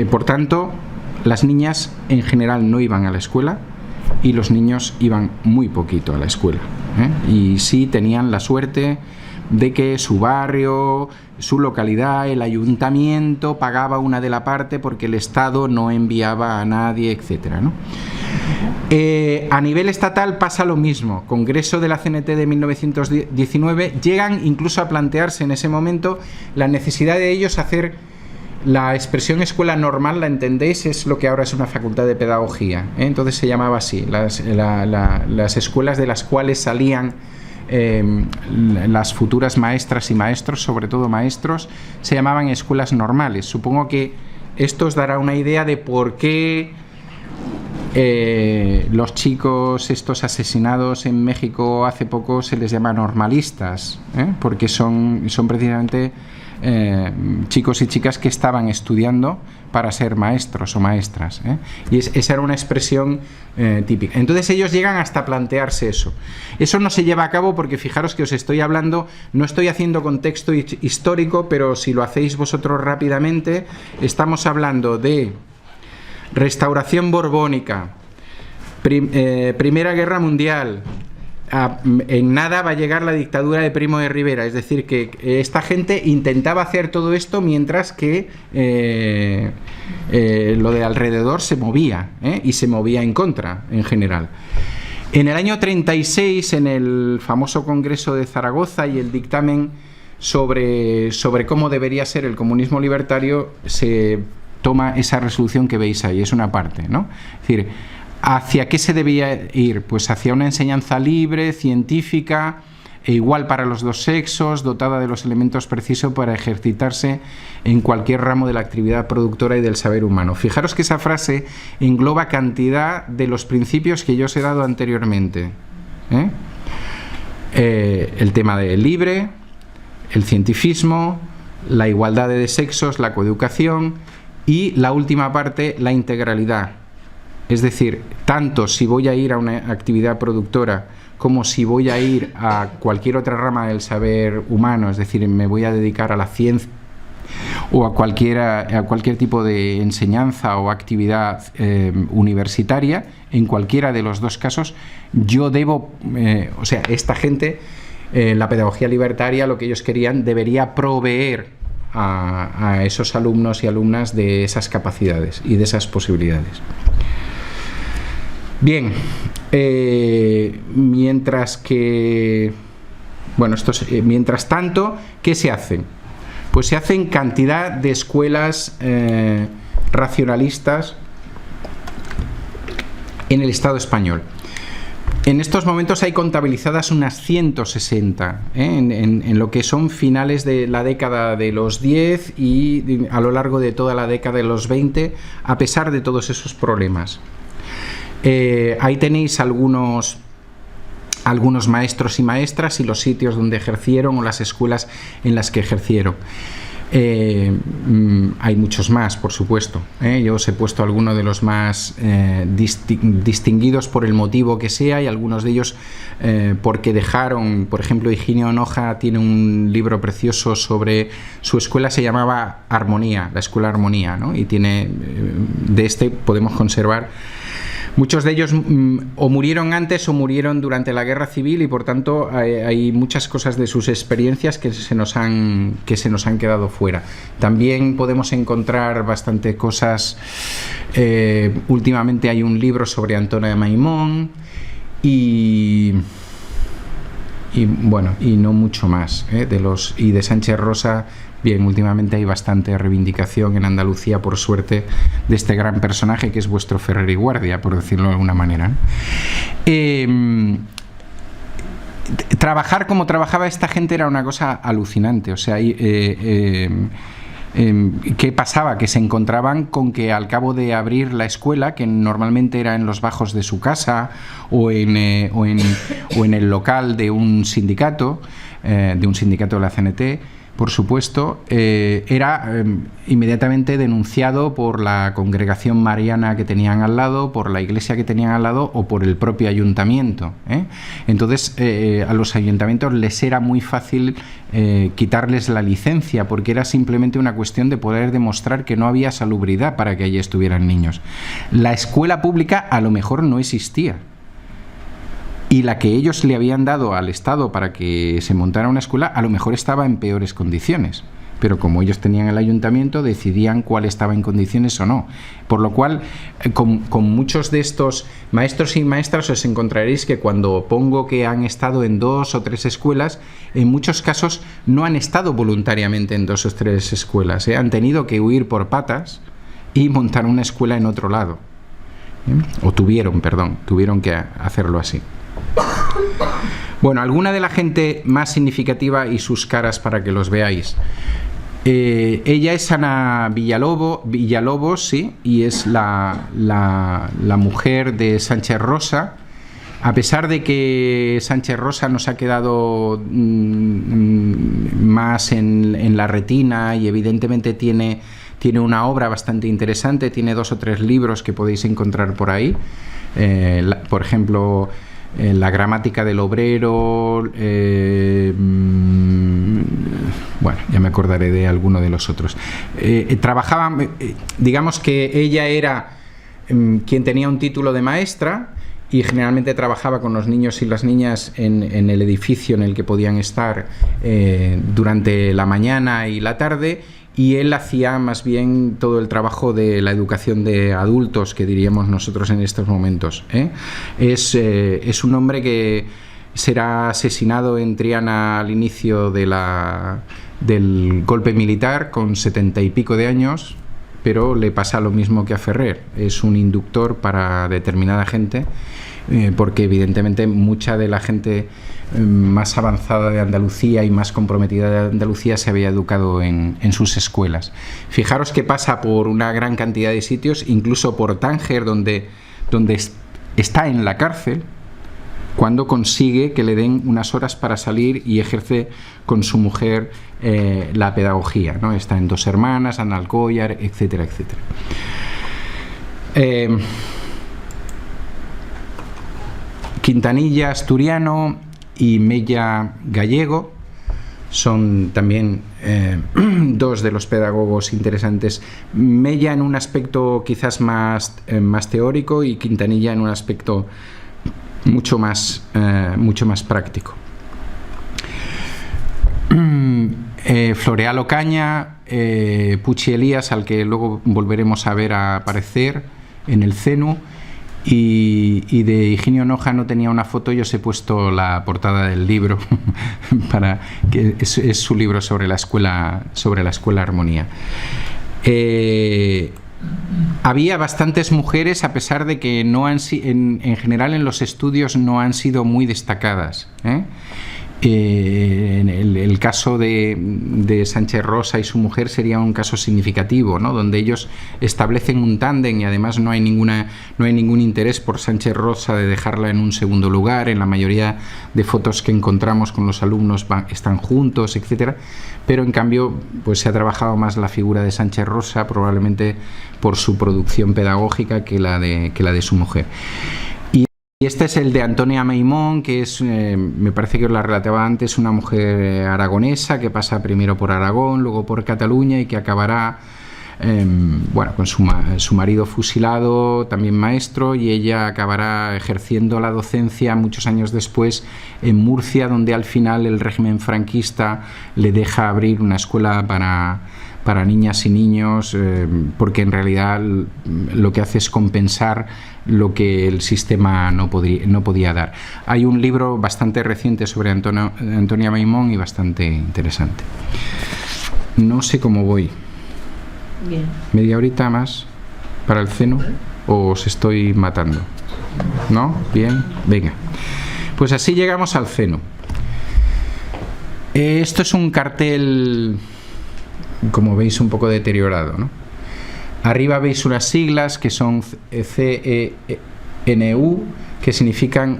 Por tanto, las niñas en general no iban a la escuela, y los niños iban muy poquito a la escuela, y sí tenían la suerte de que su barrio, su localidad, el ayuntamiento pagaba una de la parte porque el Estado no enviaba a nadie, etcétera, ¿no? A nivel estatal pasa lo mismo. Congreso de la CNT de 1919, llegan incluso a plantearse en ese momento la necesidad de ellos hacer la expresión escuela normal, ¿la entendéis? Es lo que ahora es una facultad de pedagogía, ¿eh? Entonces se llamaba así, las escuelas de las cuales salían las futuras maestras y maestros, sobre todo maestros, se llamaban escuelas normales. Supongo que esto os dará una idea de por qué los chicos estos asesinados en México hace poco se les llama normalistas, ¿eh? Porque son precisamente chicos y chicas que estaban estudiando para ser maestros o maestras, ¿eh? Y esa era una expresión típica. Entonces ellos llegan hasta plantearse eso. Eso no se lleva a cabo porque fijaros que os estoy hablando, no estoy haciendo contexto histórico, pero si lo hacéis vosotros rápidamente, estamos hablando de Restauración borbónica, Primera Guerra Mundial. En nada va a llegar la dictadura de Primo de Rivera, es decir, que esta gente intentaba hacer todo esto mientras que lo de alrededor se movía, y se movía en contra, en general. En el año 36, en el famoso Congreso de Zaragoza y el dictamen sobre cómo debería ser el comunismo libertario, se toma esa resolución que veis ahí, es una parte, ¿no? Es decir, ¿hacia qué se debía ir? Pues hacia una enseñanza libre, científica e igual para los dos sexos, dotada de los elementos precisos para ejercitarse en cualquier ramo de la actividad productora y del saber humano. Fijaros que esa frase engloba cantidad de los principios que yo os he dado anteriormente, ¿eh? El tema del libre, el cientifismo, la igualdad de sexos, la coeducación y la última parte, la integralidad. Es decir, tanto si voy a ir a una actividad productora como si voy a ir a cualquier otra rama del saber humano, es decir, me voy a dedicar a la ciencia o a cualquier tipo de enseñanza o actividad universitaria, en cualquiera de los dos casos, yo debo, o sea, esta gente, la pedagogía libertaria, lo que ellos querían, debería proveer a esos alumnos y alumnas de esas capacidades y de esas posibilidades. Bien, mientras tanto, ¿qué se hace? Pues se hacen cantidad de escuelas racionalistas en el Estado español. En estos momentos hay contabilizadas unas 160, en lo que son finales de la década de los 10 y a lo largo de toda la década de los 20, a pesar de todos esos problemas. Ahí tenéis algunos maestros y maestras y los sitios donde ejercieron o las escuelas en las que ejercieron. Hay muchos más, por supuesto, yo os he puesto algunos de los más distinguidos por el motivo que sea, y algunos de ellos porque dejaron. Por ejemplo, Higinio Onoja tiene un libro precioso sobre su escuela, se llamaba Armonía, la escuela Armonía, ¿no? Y tiene, de este podemos conservar. Muchos de ellos o murieron antes o murieron durante la Guerra Civil, y por tanto hay muchas cosas de sus experiencias que se nos han quedado fuera. También podemos encontrar bastante cosas. Últimamente hay un libro sobre Antonio de Maimón y no mucho más, y de Sánchez Rosa. Bien, últimamente hay bastante reivindicación en Andalucía, por suerte, de este gran personaje que es vuestro Ferrer y Guardia, por decirlo de alguna manera, ¿no? Trabajar como trabajaba esta gente era una cosa alucinante. O sea, ¿qué pasaba? Que se encontraban con que al cabo de abrir la escuela, que normalmente era en los bajos de su casa o en el local de un sindicato de la CNT, por supuesto, era inmediatamente denunciado por la congregación mariana que tenían al lado, por la iglesia que tenían al lado o por el propio ayuntamiento, Entonces, a los ayuntamientos les era muy fácil quitarles la licencia, porque era simplemente una cuestión de poder demostrar que no había salubridad para que allí estuvieran niños. La escuela pública a lo mejor no existía, y la que ellos le habían dado al Estado para que se montara una escuela a lo mejor estaba en peores condiciones. pero como ellos tenían el ayuntamiento, decidían cuál estaba en condiciones o no. Por lo cual, con muchos de estos maestros y maestras os encontraréis que cuando pongo que han estado en 2 o 3 escuelas, en muchos casos no han estado voluntariamente en 2 o 3 escuelas, han tenido que huir por patas y montar una escuela en otro lado. O tuvieron que hacerlo así. Bueno, alguna de la gente más significativa y sus caras para que los veáis. Ella es Ana Villalobos, sí, y es la mujer de Sánchez Rosa. A pesar de que Sánchez Rosa nos ha quedado más en la retina y evidentemente tiene una obra bastante interesante, tiene 2 o 3 libros que podéis encontrar por ahí, por ejemplo, La gramática del obrero, bueno, ya me acordaré de alguno de los otros. Trabajaba, digamos que ella era quien tenía un título de maestra y generalmente trabajaba con los niños y las niñas en el edificio en el que podían estar durante la mañana y la tarde, y él hacía más bien todo el trabajo de la educación de adultos, que diríamos nosotros en estos momentos. Es un hombre que será asesinado en Triana al inicio del golpe militar con 70 y pico de años, pero le pasa lo mismo que a Ferrer. Es un inductor para determinada gente, porque evidentemente mucha de la gente más avanzada de Andalucía y más comprometida de Andalucía se había educado en sus escuelas. Fijaros que pasa por una gran cantidad de sitios, incluso por Tánger, donde está en la cárcel, cuando consigue que le den unas horas para salir y ejerce con su mujer la pedagogía, ¿no? Está en Dos Hermanas, en Alcóyar, etcétera, etcétera. Quintanilla asturiano y Mella gallego son también 2 de los pedagogos interesantes. Mella en un aspecto quizás más teórico y Quintanilla en un aspecto mucho más práctico. Floreal Ocaña, Puchi Elías, al que luego volveremos a ver a aparecer en el CENU, y de Higinio Noja no tenía una foto. Yo os he puesto la portada del libro para que es su libro sobre la escuela Armonía. Había bastantes mujeres, a pesar de que en general en los estudios no han sido muy destacadas. En el caso de Sánchez Rosa y su mujer sería un caso significativo, ¿no? Donde ellos establecen un tándem y además no hay ningún interés por Sánchez Rosa de dejarla en un segundo lugar. En la mayoría de fotos que encontramos con los alumnos están juntos, etcétera. Pero en cambio pues se ha trabajado más la figura de Sánchez Rosa, probablemente por su producción pedagógica, que la de su mujer. Y este es el de Antonia Maimón, que es, me parece que os la relataba antes, una mujer aragonesa que pasa primero por Aragón, luego por Cataluña y que acabará con su marido fusilado, también maestro, y ella acabará ejerciendo la docencia muchos años después en Murcia, donde al final el régimen franquista le deja abrir una escuela para niñas y niños, porque en realidad lo que hace es compensar lo que el sistema no podía dar. Hay un libro bastante reciente sobre Antonia Maimón y bastante interesante. No sé cómo voy. Bien. ¿Media horita más para el CENU o os estoy matando? ¿No? ¿Bien? Venga. Pues así llegamos al CENU. Esto es un cartel, como veis, un poco deteriorado, ¿no? Arriba veis unas siglas que son CENU, que significan,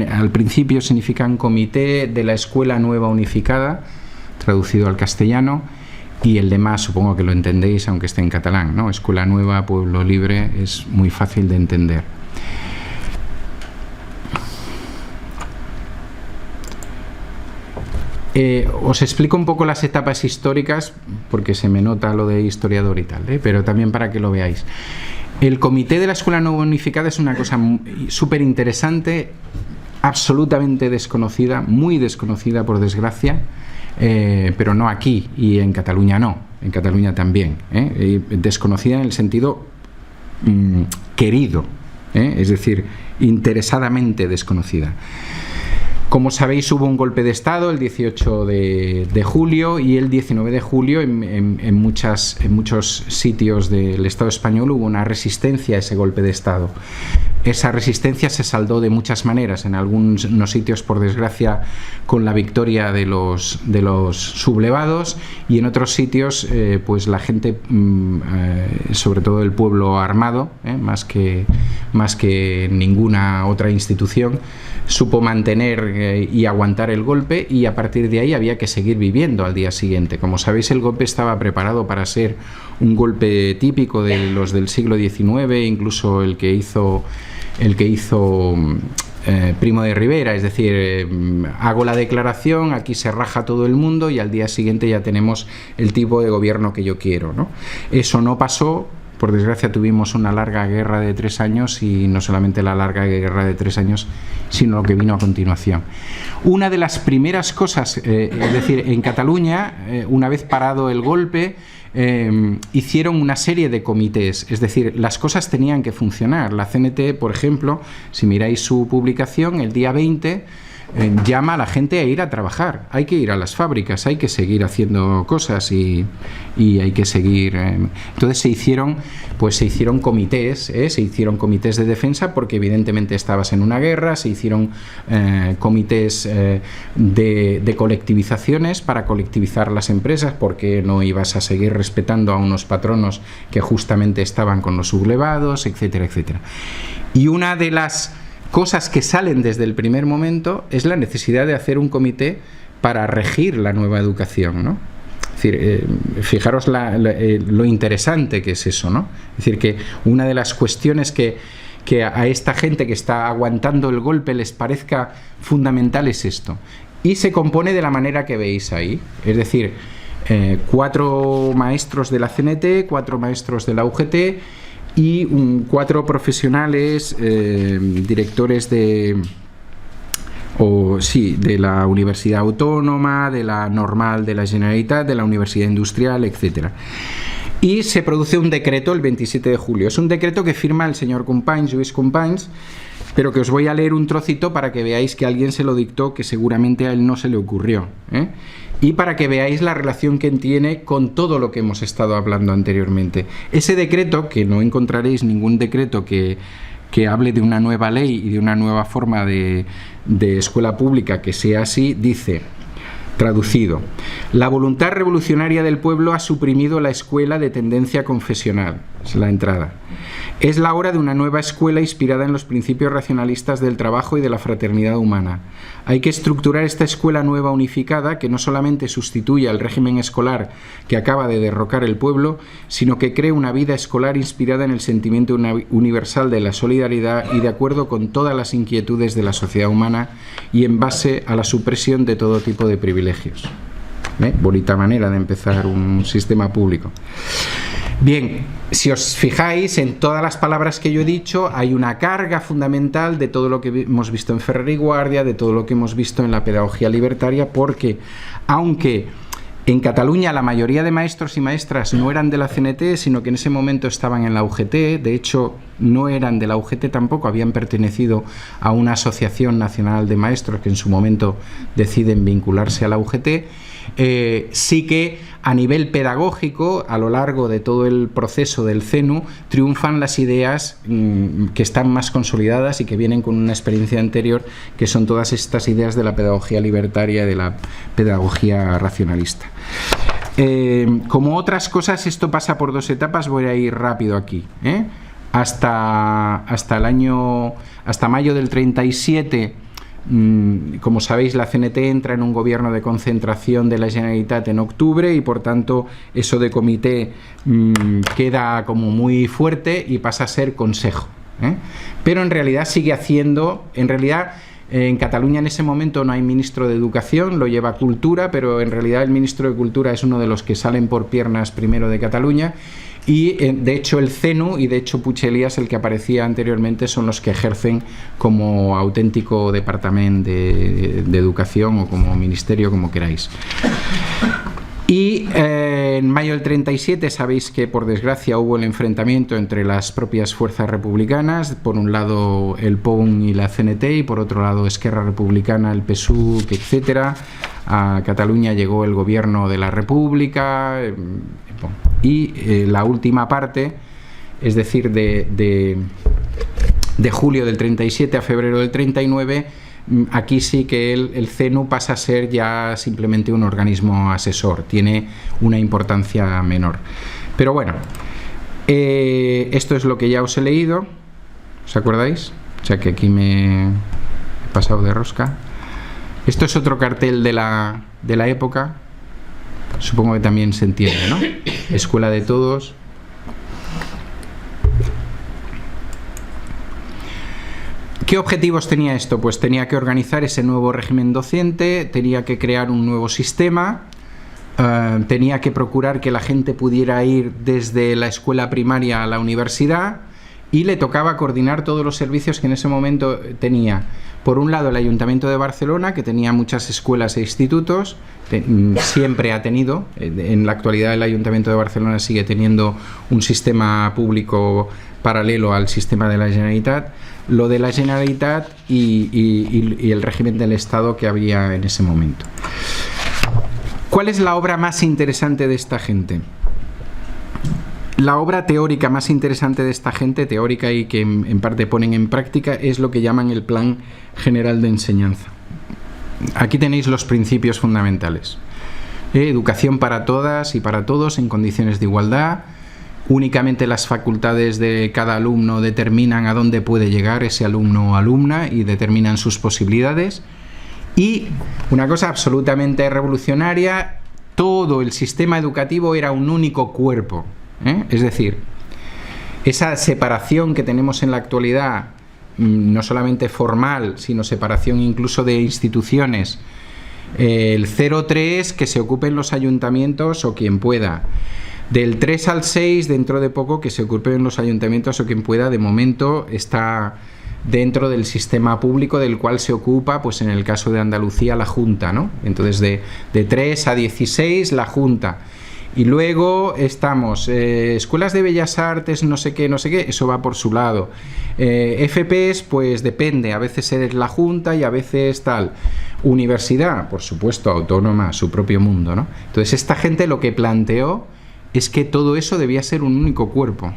al principio significan Comité de la Escuela Nueva Unificada, traducido al castellano, y el demás supongo que lo entendéis, aunque esté en catalán, ¿no? Escuela Nueva, Pueblo Libre, es muy fácil de entender. Os explico un poco las etapas históricas, porque se me nota lo de historiador y tal, pero también para que lo veáis. El Comité de la Escuela Nueva Unificada es una cosa súper interesante, absolutamente desconocida, muy desconocida por desgracia. pero no aquí, y en Cataluña no, en Cataluña también, desconocida en el sentido querido, es decir, interesadamente desconocida. Como sabéis, hubo un golpe de Estado el 18 de julio y el 19 de julio en muchos sitios del Estado español hubo una resistencia a ese golpe de Estado. Esa resistencia se saldó de muchas maneras, en algunos sitios, por desgracia, con la victoria de los sublevados, y en otros sitios pues la gente, sobre todo el pueblo armado, más que ninguna otra institución, supo mantener y aguantar el golpe, y a partir de ahí había que seguir viviendo al día siguiente. Como sabéis, el golpe estaba preparado para ser un golpe típico de los del siglo XIX, incluso el que hizo Primo de Rivera, es decir, hago la declaración, aquí se raja todo el mundo y al día siguiente ya tenemos el tipo de gobierno que yo quiero, ¿no? Eso no pasó. Por desgracia tuvimos una larga guerra de 3 años, y no solamente la larga guerra de 3 años, sino lo que vino a continuación. Una de las primeras cosas, es decir, en Cataluña, una vez parado el golpe, hicieron una serie de comités, es decir, las cosas tenían que funcionar. La CNT, por ejemplo, si miráis su publicación, el día 20, llama a la gente a ir a trabajar, hay que ir a las fábricas, hay que seguir haciendo cosas y hay que seguir. Entonces se hicieron comités, se hicieron comités de defensa porque evidentemente estabas en una guerra, se hicieron comités de colectivizaciones para colectivizar las empresas, porque no ibas a seguir respetando a unos patronos que justamente estaban con los sublevados, etcétera, etcétera. Y una de las cosas que salen desde el primer momento es la necesidad de hacer un comité para regir la nueva educación, ¿no? Es decir, fijaros lo interesante que es eso, ¿no? Es decir, que una de las cuestiones que a esta gente que está aguantando el golpe les parezca fundamental es esto. Y se compone de la manera que veis ahí, es decir, 4 maestros de la CNT, 4 maestros de la UGT, y 4 profesionales, directores de la Universidad Autónoma, de la Normal de la Generalitat, de la Universidad Industrial, etc. Y se produce un decreto el 27 de julio. Es un decreto que firma el señor Companys, Lluís Companys, pero que os voy a leer un trocito para que veáis que alguien se lo dictó, que seguramente a él no se le ocurrió, y para que veáis la relación que tiene con todo lo que hemos estado hablando anteriormente. Ese decreto, que no encontraréis ningún decreto que hable de una nueva ley y de una nueva forma de escuela pública que sea así, dice, traducido: la voluntad revolucionaria del pueblo ha suprimido la escuela de tendencia confesional. Es la entrada. Es la hora de una nueva escuela inspirada en los principios racionalistas del trabajo y de la fraternidad humana. Hay que estructurar esta escuela nueva unificada que no solamente sustituya al régimen escolar que acaba de derrocar el pueblo, sino que cree una vida escolar inspirada en el sentimiento universal de la solidaridad y de acuerdo con todas las inquietudes de la sociedad humana y en base a la supresión de todo tipo de privilegios. Bonita manera de empezar un sistema público. Bien, si os fijáis en todas las palabras que yo he dicho, hay una carga fundamental de todo lo que hemos visto en Ferrer y Guardia, de todo lo que hemos visto en la pedagogía libertaria, porque aunque en Cataluña la mayoría de maestros y maestras no eran de la CNT, sino que en ese momento estaban en la UGT, de hecho no eran de la UGT tampoco, habían pertenecido a una asociación nacional de maestros que en su momento deciden vincularse a la UGT, sí que a nivel pedagógico, a lo largo de todo el proceso del CENU, triunfan las ideas que están más consolidadas y que vienen con una experiencia anterior, que son todas estas ideas de la pedagogía libertaria y de la pedagogía racionalista. Como otras cosas, esto pasa por 2 etapas, voy a ir rápido aquí. Hasta mayo del 37, como sabéis, la CNT entra en un gobierno de concentración de la Generalitat en octubre y por tanto eso de comité queda como muy fuerte y pasa a ser consejo, pero en realidad sigue haciendo, en Cataluña en ese momento no hay ministro de Educación, lo lleva Cultura, pero en realidad el ministro de Cultura es uno de los que salen por piernas primero de Cataluña, y de hecho el CENU y de hecho Puig Elias, el que aparecía anteriormente, son los que ejercen como auténtico departamento de educación o como ministerio, como queráis. Y en mayo del 37 sabéis que por desgracia hubo el enfrentamiento entre las propias fuerzas republicanas, por un lado el POUM y la CNT y por otro lado Esquerra Republicana, el PSUC, etcétera. A Cataluña llegó el gobierno de la República y la última parte, es decir, de julio del 37 a febrero del 39, aquí sí que el CENU pasa a ser ya simplemente un organismo asesor, tiene una importancia menor. Pero bueno, esto es lo que ya os he leído, ¿os acordáis? O sea que aquí me he pasado de rosca. Esto es otro cartel de la época, supongo que también se entiende, ¿no? Escuela de todos. ¿Qué objetivos tenía esto? Pues tenía que organizar ese nuevo régimen docente, tenía que crear un nuevo sistema, tenía que procurar que la gente pudiera ir desde la escuela primaria a la universidad y le tocaba coordinar todos los servicios que en ese momento tenía. Por un lado, el Ayuntamiento de Barcelona, que tenía muchas escuelas e institutos, siempre ha tenido, en la actualidad el Ayuntamiento de Barcelona sigue teniendo un sistema público paralelo al sistema de la Generalitat, lo de la Generalitat y el régimen del Estado que había en ese momento. ¿Cuál es la obra más interesante de esta gente? La obra teórica más interesante de esta gente, teórica y que en parte ponen en práctica, es lo que llaman el Plan General de Enseñanza. Aquí tenéis los principios fundamentales. Educación para todas y para todos en condiciones de igualdad. Únicamente las facultades de cada alumno determinan a dónde puede llegar ese alumno o alumna y determinan sus posibilidades. Y una cosa absolutamente revolucionaria, todo el sistema educativo era un único cuerpo. Es decir, esa separación que tenemos en la actualidad, no solamente formal, sino separación incluso de instituciones, el 0-3 que se ocupen los ayuntamientos o quien pueda, del 3 al 6 dentro de poco que se ocupen los ayuntamientos o quien pueda, de momento está dentro del sistema público del cual se ocupa, pues en el caso de Andalucía, la Junta, ¿no? Entonces de 3 a 16 la Junta. Y luego estamos, escuelas de bellas artes, no sé qué, eso va por su lado. FPs, pues depende, a veces eres la Junta y a veces tal. Universidad, por supuesto, autónoma, su propio mundo, ¿no? Entonces esta gente lo que planteó es que todo eso debía ser un único cuerpo,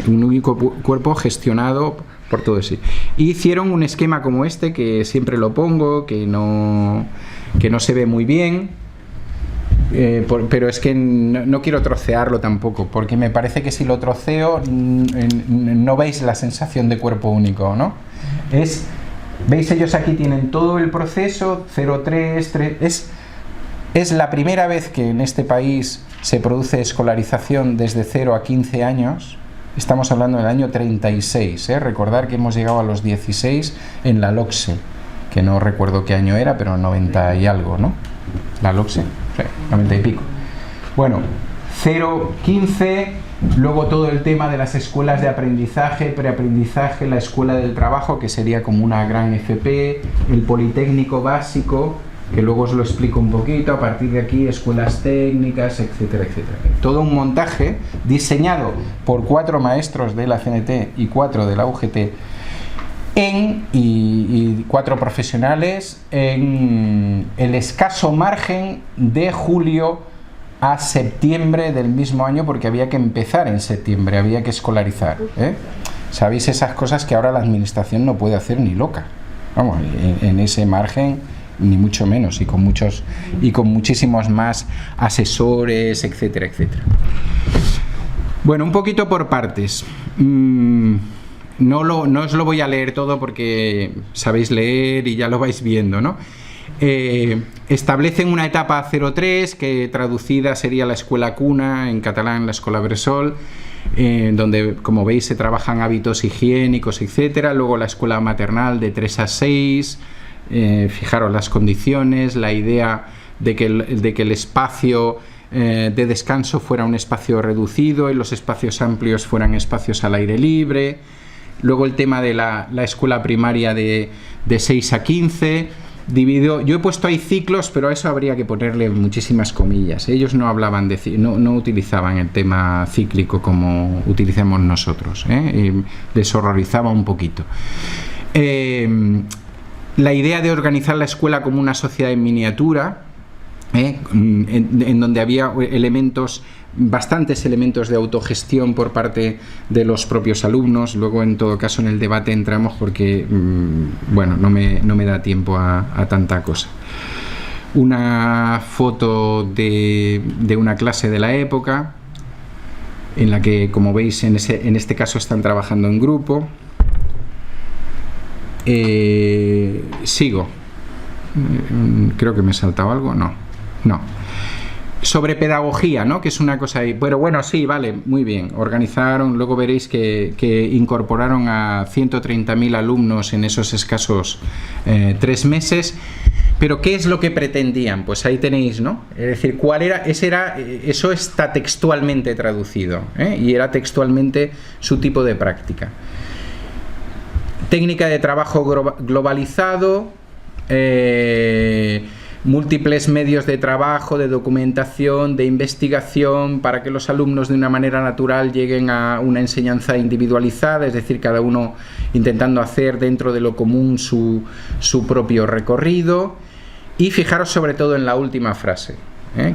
un único cuerpo gestionado por todo eso. Y hicieron un esquema como este, que siempre lo pongo, que no se ve muy bien. Pero es que no quiero trocearlo tampoco, porque me parece que si lo troceo no veis la sensación de cuerpo único, ¿no? ¿Veis? Ellos aquí tienen todo el proceso, 0-3, 3, es la primera vez que en este país se produce escolarización desde 0 a 15 años. Estamos hablando del año 36, recordar que hemos llegado a los 16 en la LOCSE, que no recuerdo qué año era, pero 90 y algo, ¿no? La LOCSE, sí, 90 y pico. Bueno, 0-15, luego todo el tema de las escuelas de aprendizaje, preaprendizaje, la escuela del trabajo, que sería como una gran FP, el Politécnico básico, que luego os lo explico un poquito, a partir de aquí escuelas técnicas, etcétera, etcétera. Todo un montaje diseñado por 4 maestros de la CNT y 4 de la UGT y 4 profesionales en el escaso margen de julio a septiembre del mismo año, porque había que empezar en septiembre, había que escolarizar, ¿Sabéis esas cosas que ahora la administración no puede hacer ni loca? Vamos, en ese margen ni mucho menos, y con muchísimos más asesores, etcétera, etcétera. Bueno, un poquito por partes. No os lo voy a leer todo porque sabéis leer y ya lo vais viendo, ¿no? Establecen una etapa 03 que traducida sería la escuela cuna, en catalán la escuela bressol, donde, como veis, se trabajan hábitos higiénicos, etcétera. Luego la escuela maternal de 3 a 6, fijaros las condiciones, la idea de que el espacio de descanso fuera un espacio reducido y los espacios amplios fueran espacios al aire libre. Luego el tema de la escuela primaria de 6 a 15. Yo he puesto ahí ciclos, pero a eso habría que ponerle muchísimas comillas. Ellos no hablaban no utilizaban el tema cíclico como utilizamos nosotros, les horrorizaba un poquito. La idea de organizar la escuela como una sociedad en miniatura, en donde había bastantes elementos de autogestión por parte de los propios alumnos. Luego, en todo caso, en el debate entramos porque, bueno, no me da tiempo a tanta cosa. Una foto de una clase de la época, en la que, como veis, en este caso están trabajando en grupo. Sigo. Creo que me he saltado algo. No. Sobre pedagogía, ¿no? Que es una cosa ahí. Pero bueno, sí, vale, muy bien. Organizaron, luego veréis que incorporaron a 130.000 alumnos en esos escasos 3 meses. Pero ¿qué es lo que pretendían? Pues ahí tenéis, ¿no? Es decir, eso está textualmente traducido, y era textualmente su tipo de práctica. Técnica de trabajo globalizado, múltiples medios de trabajo, de documentación, de investigación, para que los alumnos de una manera natural lleguen a una enseñanza individualizada, es decir, cada uno intentando hacer dentro de lo común su propio recorrido. Y fijaros sobre todo en la última frase,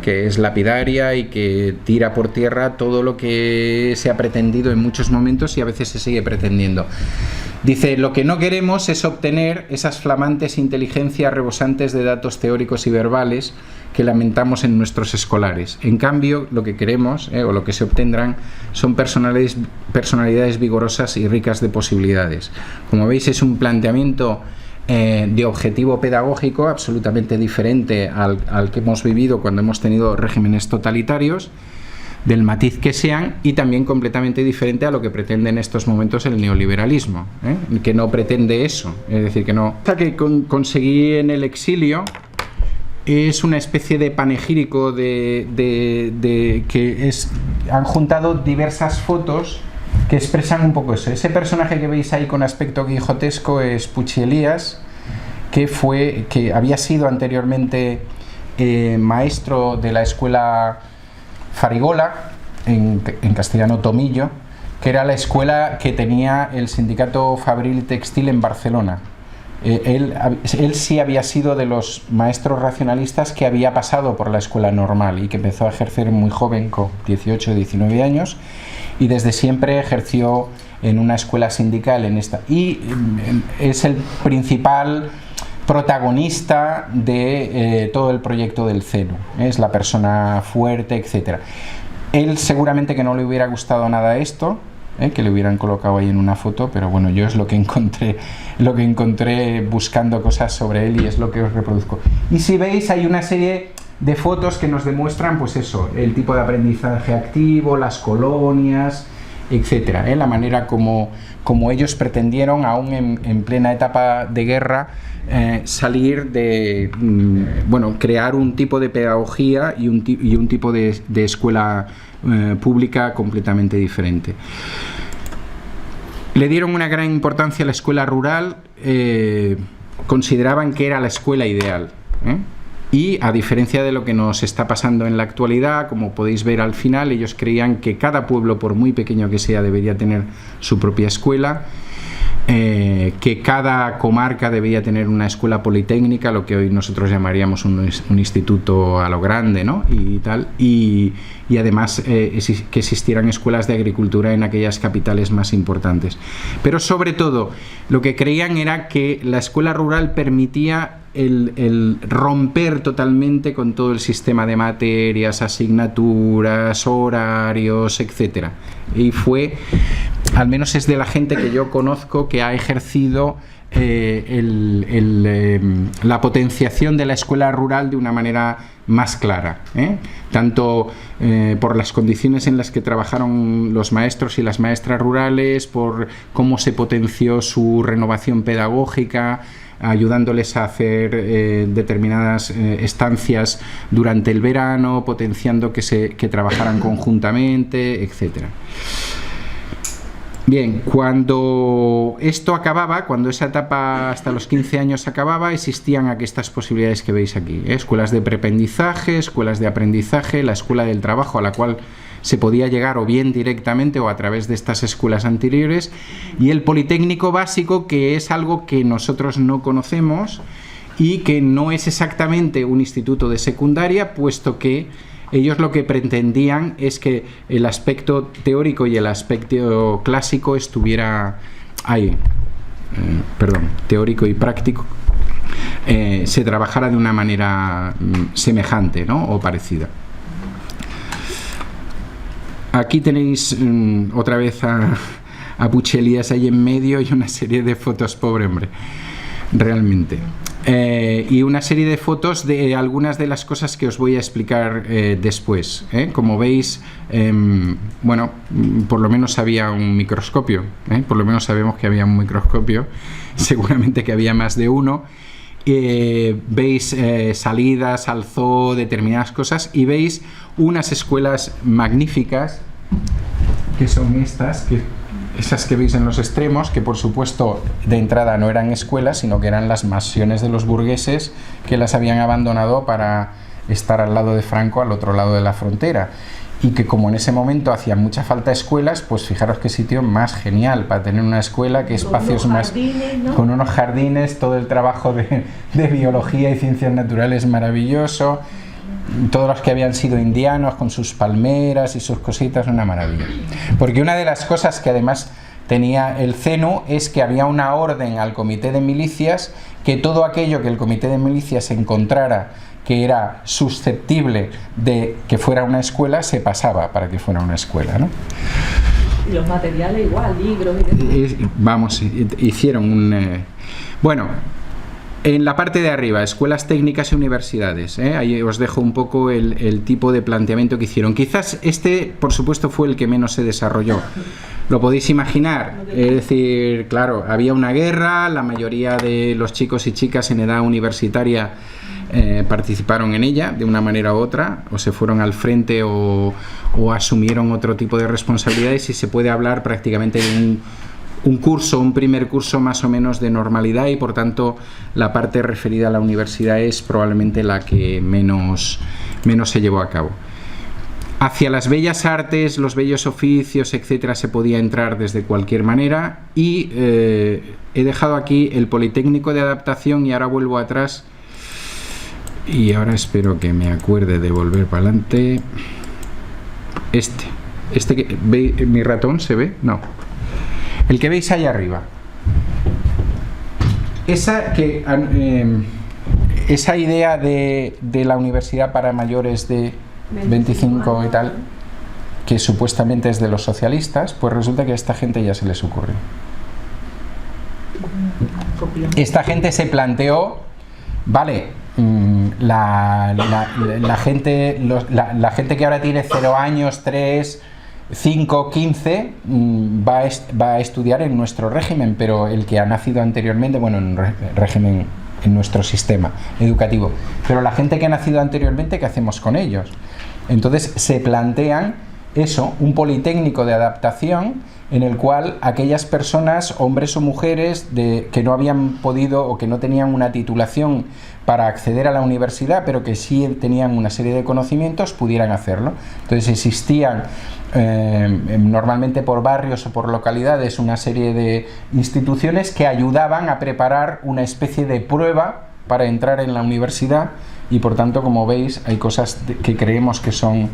que es lapidaria y que tira por tierra todo lo que se ha pretendido en muchos momentos y a veces se sigue pretendiendo. Dice: lo que no queremos es obtener esas flamantes inteligencias rebosantes de datos teóricos y verbales que lamentamos en nuestros escolares. En cambio, lo que queremos, o lo que se obtendrán, son personalidades vigorosas y ricas de posibilidades. Como veis, es un planteamiento de objetivo pedagógico absolutamente diferente al que hemos vivido cuando hemos tenido regímenes totalitarios, del matiz que sean, y también completamente diferente a lo que pretende en estos momentos el neoliberalismo, que no pretende eso. Es decir, que no. Lo que conseguí en el exilio es una especie de panegírico han juntado diversas fotos que expresan un poco eso. Ese personaje que veis ahí con aspecto quijotesco es Pucci Elías, que había sido anteriormente maestro de la escuela Farigola, en castellano Tomillo, que era la escuela que tenía el sindicato Fabril Textil en Barcelona. Él sí había sido de los maestros racionalistas que había pasado por la escuela normal y que empezó a ejercer muy joven, con 18 o 19 años, y desde siempre ejerció en una escuela sindical y es el principal protagonista de todo el proyecto del CENU, es la persona fuerte, etcétera. Él seguramente que no le hubiera gustado nada esto, que le hubieran colocado ahí en una foto, pero bueno, yo es lo que encontré buscando cosas sobre él y es lo que os reproduzco. Y si veis, hay una serie de fotos que nos demuestran, pues eso, el tipo de aprendizaje activo, las colonias, etcétera, la manera como ellos pretendieron, aún en plena etapa de guerra, salir de, crear un tipo de pedagogía y un tipo de escuela pública completamente diferente. Le dieron una gran importancia a la escuela rural, consideraban que era la escuela ideal, y a diferencia de lo que nos está pasando en la actualidad, como podéis ver al final, ellos creían que cada pueblo, por muy pequeño que sea, debería tener su propia escuela, que cada comarca debía tener una escuela politécnica, lo que hoy nosotros llamaríamos un instituto a lo grande, ¿no? Y tal, y además que existieran escuelas de agricultura en aquellas capitales más importantes. Pero sobre todo, lo que creían era que la escuela rural permitía el romper totalmente con todo el sistema de materias, asignaturas, horarios, etcétera. Y fue, al menos es de la gente que yo conozco que ha ejercido la potenciación de la escuela rural de una manera más clara, tanto por las condiciones en las que trabajaron los maestros y las maestras rurales, por cómo se potenció su renovación pedagógica, ayudándoles a hacer determinadas estancias durante el verano, potenciando que trabajaran conjuntamente, etc. Bien, cuando esto acababa, cuando esa etapa hasta los 15 años acababa, existían estas posibilidades que veis aquí, escuelas de preaprendizaje, escuelas de aprendizaje, la escuela del trabajo, a la cual se podía llegar o bien directamente o a través de estas escuelas anteriores, y el Politécnico Básico, que es algo que nosotros no conocemos y que no es exactamente un instituto de secundaria, puesto que ellos lo que pretendían es que el aspecto teórico y el aspecto clásico estuviera ahí, teórico y práctico, se trabajara de una manera semejante, ¿no? O parecida. Aquí tenéis otra vez a Puchelías ahí en medio y una serie de fotos, pobre hombre, realmente. Y una serie de fotos de algunas de las cosas que os voy a explicar después. Como veis, bueno, por lo menos había un microscopio, por lo menos sabemos que había un microscopio, seguramente que había más de uno. Veis salidas al zoo, determinadas cosas, y veis unas escuelas magníficas, que son esas que veis en los extremos, que por supuesto de entrada no eran escuelas, sino que eran las mansiones de los burgueses que las habían abandonado para estar al lado de Franco, al otro lado de la frontera, y que como en ese momento hacían mucha falta escuelas, pues fijaros qué sitio más genial para tener una escuela, qué espacios más, ¿no? Con unos jardines, todo el trabajo de biología y ciencias naturales maravilloso, todos los que habían sido indianos con sus palmeras y sus cositas, una maravilla. Porque una de las cosas que además tenía el CENU es que había una orden al comité de milicias, que todo aquello que el comité de milicias encontrara que era susceptible de que fuera una escuela, se pasaba para que fuera una escuela, ¿no? Y los materiales igual, libros y demás. Vamos, hicieron un... Bueno, en la parte de arriba, escuelas técnicas y universidades, ahí os dejo un poco el tipo de planteamiento que hicieron. Quizás por supuesto, fue el que menos se desarrolló. Lo podéis imaginar, es decir, claro, había una guerra, la mayoría de los chicos y chicas en edad universitaria participaron en ella de una manera u otra, o se fueron al frente o asumieron otro tipo de responsabilidades, y se puede hablar prácticamente de un primer curso más o menos de normalidad, y por tanto la parte referida a la universidad es probablemente la que menos se llevó a cabo. Hacia las bellas artes, los bellos oficios, etcétera, se podía entrar desde cualquier manera, y he dejado aquí el Politécnico de Adaptación, y ahora vuelvo atrás y ahora espero que me acuerde de volver para adelante. ¿Mi ratón se ve? No. El que veis ahí arriba. Esa idea de la universidad para mayores de 25 y tal, que supuestamente es de los socialistas, pues resulta que a esta gente ya se les ocurrió. Esta gente se planteó, vale, la gente que ahora tiene 0 años, 3, 5, 15 va a estudiar en nuestro régimen, pero el que ha nacido anteriormente, bueno, en régimen, en nuestro sistema educativo, pero la gente que ha nacido anteriormente, ¿qué hacemos con ellos? Entonces se plantean eso, un politécnico de adaptación, en el cual aquellas personas, hombres o mujeres, que no habían podido o que no tenían una titulación para acceder a la universidad, pero que sí tenían una serie de conocimientos, pudieran hacerlo. Entonces existían normalmente por barrios o por localidades una serie de instituciones que ayudaban a preparar una especie de prueba para entrar en la universidad, y por tanto, como veis, hay cosas que creemos que son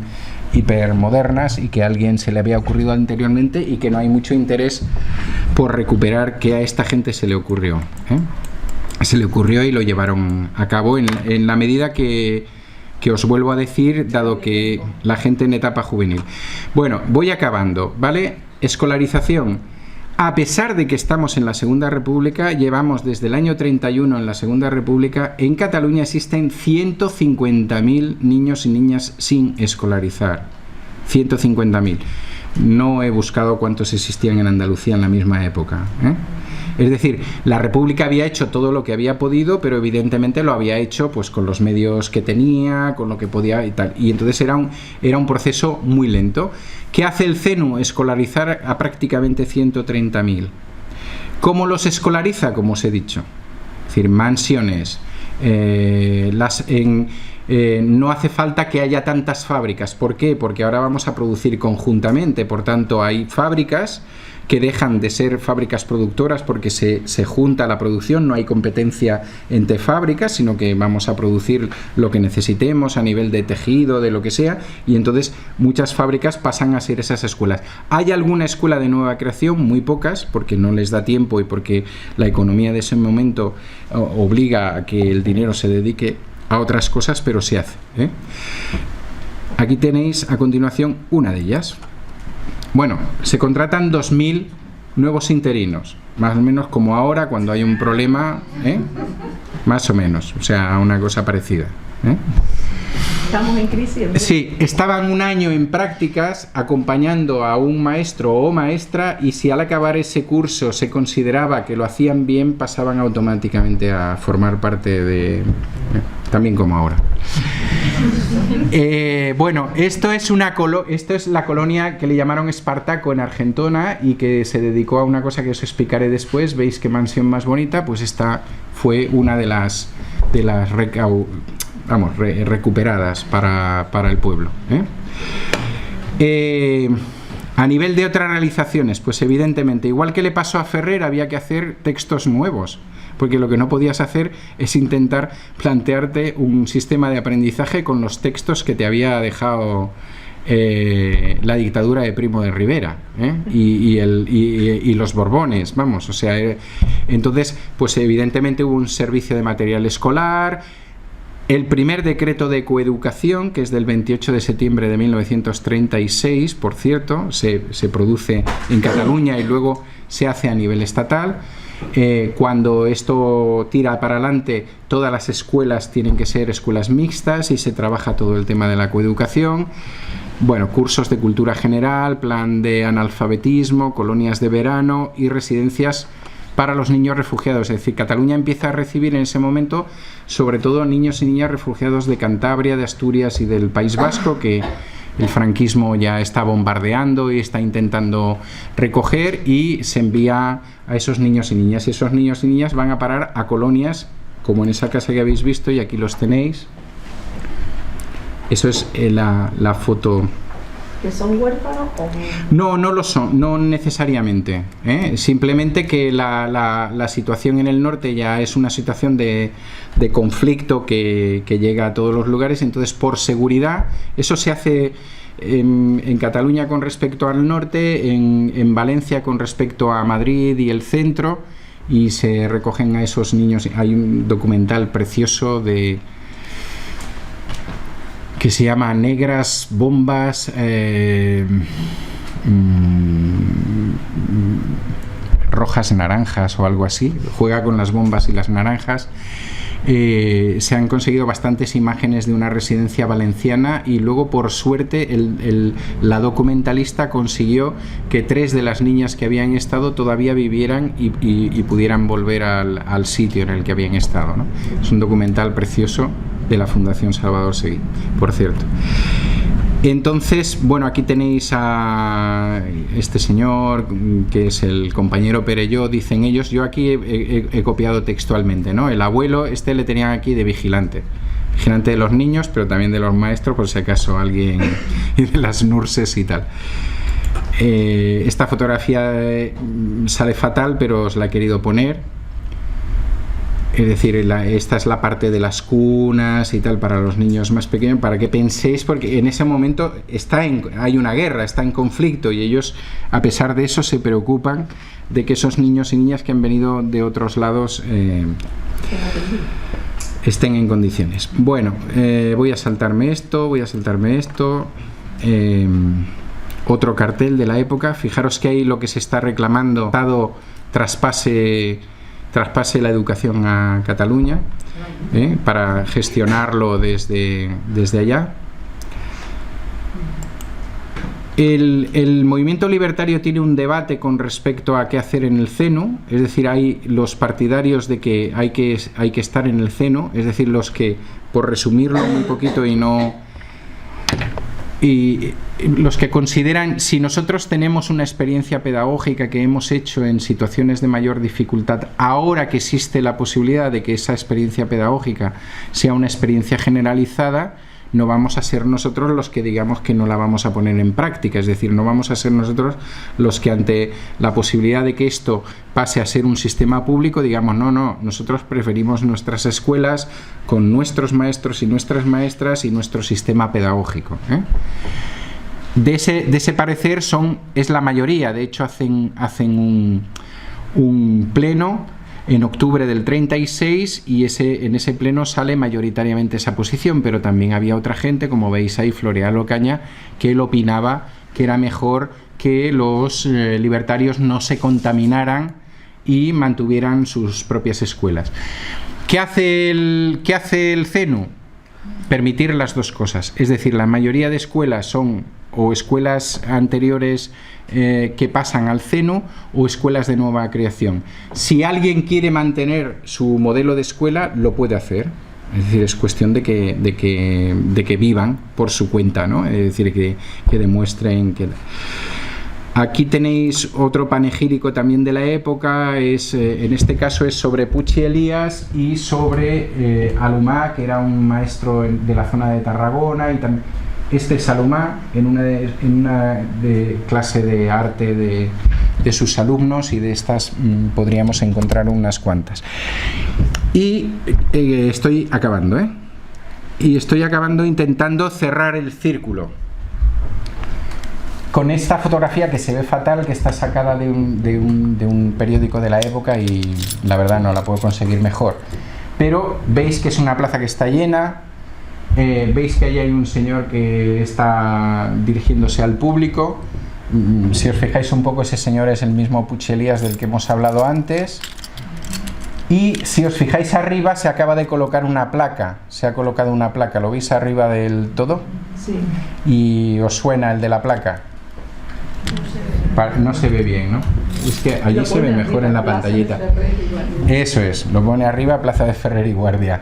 hipermodernas y que a alguien se le había ocurrido anteriormente, y que no hay mucho interés por recuperar que a esta gente se le ocurrió, se le ocurrió y lo llevaron a cabo en la medida que os vuelvo a decir, dado que la gente en etapa juvenil. Bueno, voy acabando, ¿vale? Escolarización. A pesar de que estamos en la Segunda República, llevamos desde el año 31 en la Segunda República, en Cataluña existen 150.000 niños y niñas sin escolarizar. 150.000. No he buscado cuántos existían en Andalucía en la misma época, ¿eh? Es decir, la República había hecho todo lo que había podido, pero evidentemente lo había hecho pues con los medios que tenía, con lo que podía y tal. Y entonces era un proceso muy lento. ¿Qué hace el CENU? Escolarizar a prácticamente 130.000. ¿Cómo los escolariza? Como os he dicho. Es decir, mansiones. No hace falta que haya tantas fábricas. ¿Por qué? Porque ahora vamos a producir conjuntamente. Por tanto, hay fábricas que dejan de ser fábricas productoras porque se junta la producción, no hay competencia entre fábricas, sino que vamos a producir lo que necesitemos a nivel de tejido, de lo que sea, y entonces muchas fábricas pasan a ser esas escuelas. Hay alguna escuela de nueva creación, muy pocas, porque no les da tiempo y porque la economía de ese momento obliga a que el dinero se dedique a otras cosas, pero se hace, ¿eh? Aquí tenéis a continuación una de ellas. Bueno, se contratan 2.000 nuevos interinos, más o menos como ahora cuando hay un problema, ¿eh? Más o menos, o sea, una cosa parecida, ¿eh? Estamos en crisis. Sí, estaban un año en prácticas acompañando a un maestro o maestra, y si al acabar ese curso se consideraba que lo hacían bien, pasaban automáticamente a formar parte de... también como ahora. Bueno, esto es la colonia que le llamaron Espartaco en Argentona y que se dedicó a una cosa que os explicaré después. ¿Veis qué mansión más bonita? Pues esta fue una de las recuperadas para el pueblo, ¿eh? A nivel de otras realizaciones, pues evidentemente, igual que le pasó a Ferrer, había que hacer textos nuevos, porque lo que no podías hacer es intentar plantearte un sistema de aprendizaje con los textos que te había dejado la dictadura de Primo de Rivera, ¿eh? y los Borbones, vamos, o sea, entonces, pues evidentemente hubo un servicio de material escolar. El primer decreto de coeducación, que es del 28 de septiembre de 1936, por cierto, se produce en Cataluña y luego se hace a nivel estatal. Cuando esto tira para adelante, todas las escuelas tienen que ser escuelas mixtas y se trabaja todo el tema de la coeducación. Bueno, cursos de cultura general, plan de analfabetismo, colonias de verano y residencias para los niños refugiados. Es decir, Cataluña empieza a recibir en ese momento sobre todo niños y niñas refugiados de Cantabria, de Asturias y del País Vasco, que el franquismo ya está bombardeando y está intentando recoger, y se envía a esos niños y niñas. Y esos niños y niñas van a parar a colonias, como en esa casa que habéis visto, y aquí los tenéis. Eso es la foto. ¿Que son huérfanos o...? No, no lo son, no necesariamente, ¿eh? Simplemente que la situación en el norte ya es una situación de conflicto que llega a todos los lugares. Entonces, por seguridad, eso se hace en Cataluña con respecto al norte, en Valencia con respecto a Madrid y el centro, y se recogen a esos niños. Hay un documental precioso que se llama Negras, Bombas, Rojas, Naranjas o algo así. Juega con las bombas y las naranjas. Se han conseguido bastantes imágenes de una residencia valenciana, y luego, por suerte, la documentalista consiguió que 3 de las niñas que habían estado todavía vivieran y pudieran volver al sitio en el que habían estado, ¿no? Es un documental precioso de la Fundación Salvador Seguí, por cierto. Entonces, bueno, aquí tenéis a este señor, que es el compañero Perelló, dicen ellos. Yo aquí he copiado textualmente, ¿no? El abuelo, le tenían aquí de vigilante de los niños, pero también de los maestros, por si acaso alguien, y de las nurses y tal. Esta fotografía sale fatal, pero os la he querido poner. Es decir, esta es la parte de las cunas y tal para los niños más pequeños, para que penséis, porque en ese momento hay una guerra, está en conflicto, y ellos, a pesar de eso, se preocupan de que esos niños y niñas que han venido de otros lados estén en condiciones. Bueno, voy a saltarme esto. otro cartel de la época. Fijaros que ahí lo que se está reclamando, el Estado traspase la educación a Cataluña, para gestionarlo desde allá. El movimiento libertario tiene un debate con respecto a qué hacer en el CENU, es decir, hay los partidarios de que hay que estar en el CENU, es decir, los que, por resumirlo muy poquito y los que consideran, si nosotros tenemos una experiencia pedagógica que hemos hecho en situaciones de mayor dificultad, ahora que existe la posibilidad de que esa experiencia pedagógica sea una experiencia generalizada, no vamos a ser nosotros los que digamos que no la vamos a poner en práctica, es decir, no vamos a ser nosotros los que ante la posibilidad de que esto pase a ser un sistema público digamos no, nosotros preferimos nuestras escuelas con nuestros maestros y nuestras maestras y nuestro sistema pedagógico. De ese parecer es la mayoría, de hecho hacen un pleno en octubre del 36 y en ese pleno sale mayoritariamente esa posición, pero también había otra gente, como veis ahí, Floreal Ocaña, que él opinaba que era mejor que los libertarios no se contaminaran y mantuvieran sus propias escuelas. ¿Qué hace el CENU? Permitir las dos cosas, es decir, la mayoría de escuelas son o escuelas anteriores que pasan al CENU o escuelas de nueva creación. Si alguien quiere mantener su modelo de escuela, lo puede hacer. Es decir, es cuestión de que vivan por su cuenta, ¿no? Es decir, que demuestren que... Aquí tenéis otro panegírico también de la época, en este caso es sobre Puig i Elias y sobre Alumá, que era un maestro de la zona de Tarragona, y también este es Alumá en una clase de arte de sus alumnos, y de estas podríamos encontrar unas cuantas. Y estoy acabando, y estoy acabando intentando cerrar el círculo con esta fotografía que se ve fatal, que está sacada de un periódico de la época y la verdad no la puedo conseguir mejor. Pero veis que es una plaza que está llena, veis que ahí hay un señor que está dirigiéndose al público. Si os fijáis un poco, ese señor es el mismo Puig i Elias del que hemos hablado antes. Y si os fijáis arriba, se acaba de colocar una placa. Se ha colocado una placa, ¿lo veis arriba del todo? Sí. ¿Y os suena el de la placa? No se ve bien, ¿no? Es que allí se ve mejor en la pantallita. Eso es, lo pone arriba, Plaza de Ferrer y Guardia.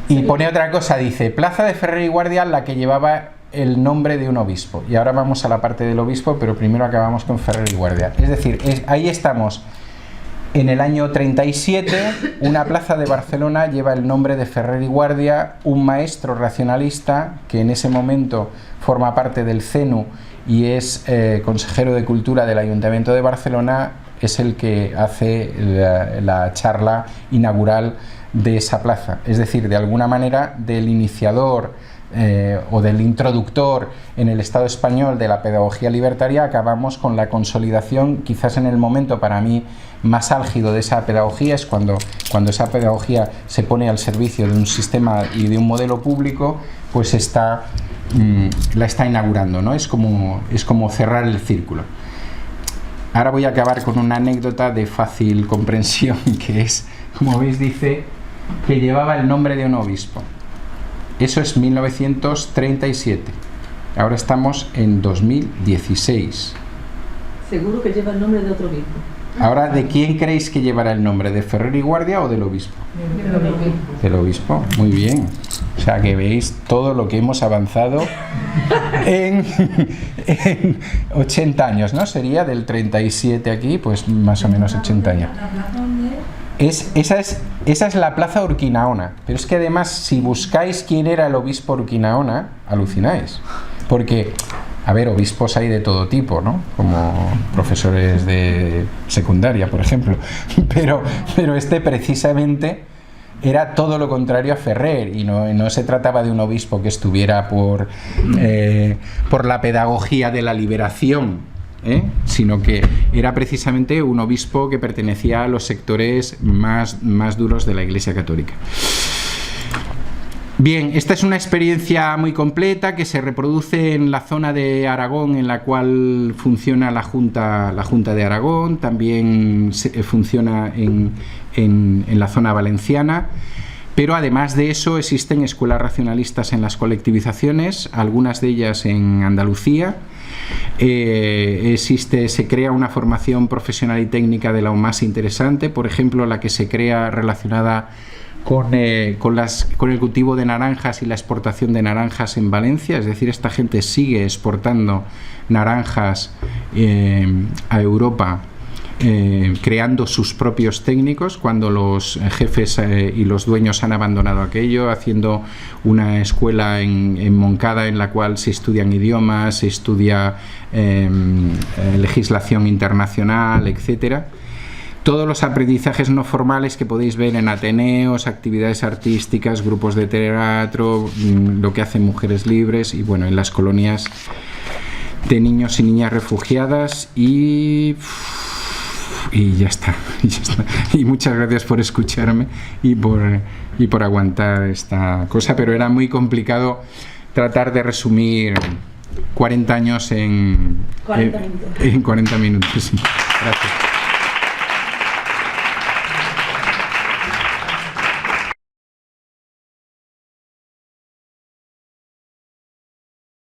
Y pone otra cosa, dice Plaza de Ferrer y Guardia, la que llevaba el nombre de un obispo. Y ahora vamos a la parte del obispo, pero primero acabamos con Ferrer y Guardia. Es decir, ahí estamos. En el año 37, una plaza de Barcelona lleva el nombre de Ferrer y Guardia, un maestro racionalista que en ese momento forma parte del CENU y es consejero de Cultura del Ayuntamiento de Barcelona, es el que hace la charla inaugural de esa plaza. Es decir, de alguna manera, del iniciador o del introductor en el Estado español de la pedagogía libertaria, acabamos con la consolidación, quizás en el momento para mí más álgido de esa pedagogía, es cuando esa pedagogía se pone al servicio de un sistema y de un modelo público, pues la está inaugurando, ¿no? Es como cerrar el círculo. Ahora voy a acabar con una anécdota de fácil comprensión, que es, como veis, dice que llevaba el nombre de un obispo. Eso es 1937. Ahora estamos en 2016. Seguro que lleva el nombre de otro obispo. Ahora, ¿de quién creéis que llevará el nombre? ¿De Ferrer y Guardia o del obispo? Del obispo, muy bien. O sea que veis todo lo que hemos avanzado en 80 años, ¿no? Sería del 37 aquí, pues más o menos 80 años. Esa es la plaza Urquinaona, pero es que además, si buscáis quién era el obispo Urquinaona, alucináis, porque, a ver, obispos hay de todo tipo, ¿no? Como profesores de secundaria, por ejemplo, pero este precisamente era todo lo contrario a Ferrer, y no se trataba de un obispo que estuviera por la pedagogía de la liberación, sino que era precisamente un obispo que pertenecía a los sectores más duros de la Iglesia Católica. Bien, esta es una experiencia muy completa que se reproduce en la zona de Aragón en la cual funciona la Junta de Aragón, también funciona en la zona valenciana, pero además de eso existen escuelas racionalistas en las colectivizaciones, algunas de ellas en Andalucía. Se crea una formación profesional y técnica de lo más interesante, por ejemplo la que se crea relacionada con el cultivo de naranjas y la exportación de naranjas en Valencia, es decir, esta gente sigue exportando naranjas a Europa, creando sus propios técnicos cuando los jefes y los dueños han abandonado aquello, haciendo una escuela en Moncada en la cual se estudian idiomas, se estudia legislación internacional, etcétera. Todos los aprendizajes no formales que podéis ver en ateneos, actividades artísticas, grupos de teatro, lo que hacen Mujeres Libres y bueno, en las colonias de niños y niñas refugiadas y ya está. Y muchas gracias por escucharme y por aguantar esta cosa, pero era muy complicado tratar de resumir 40 años en 40 minutos. Sí. Gracias.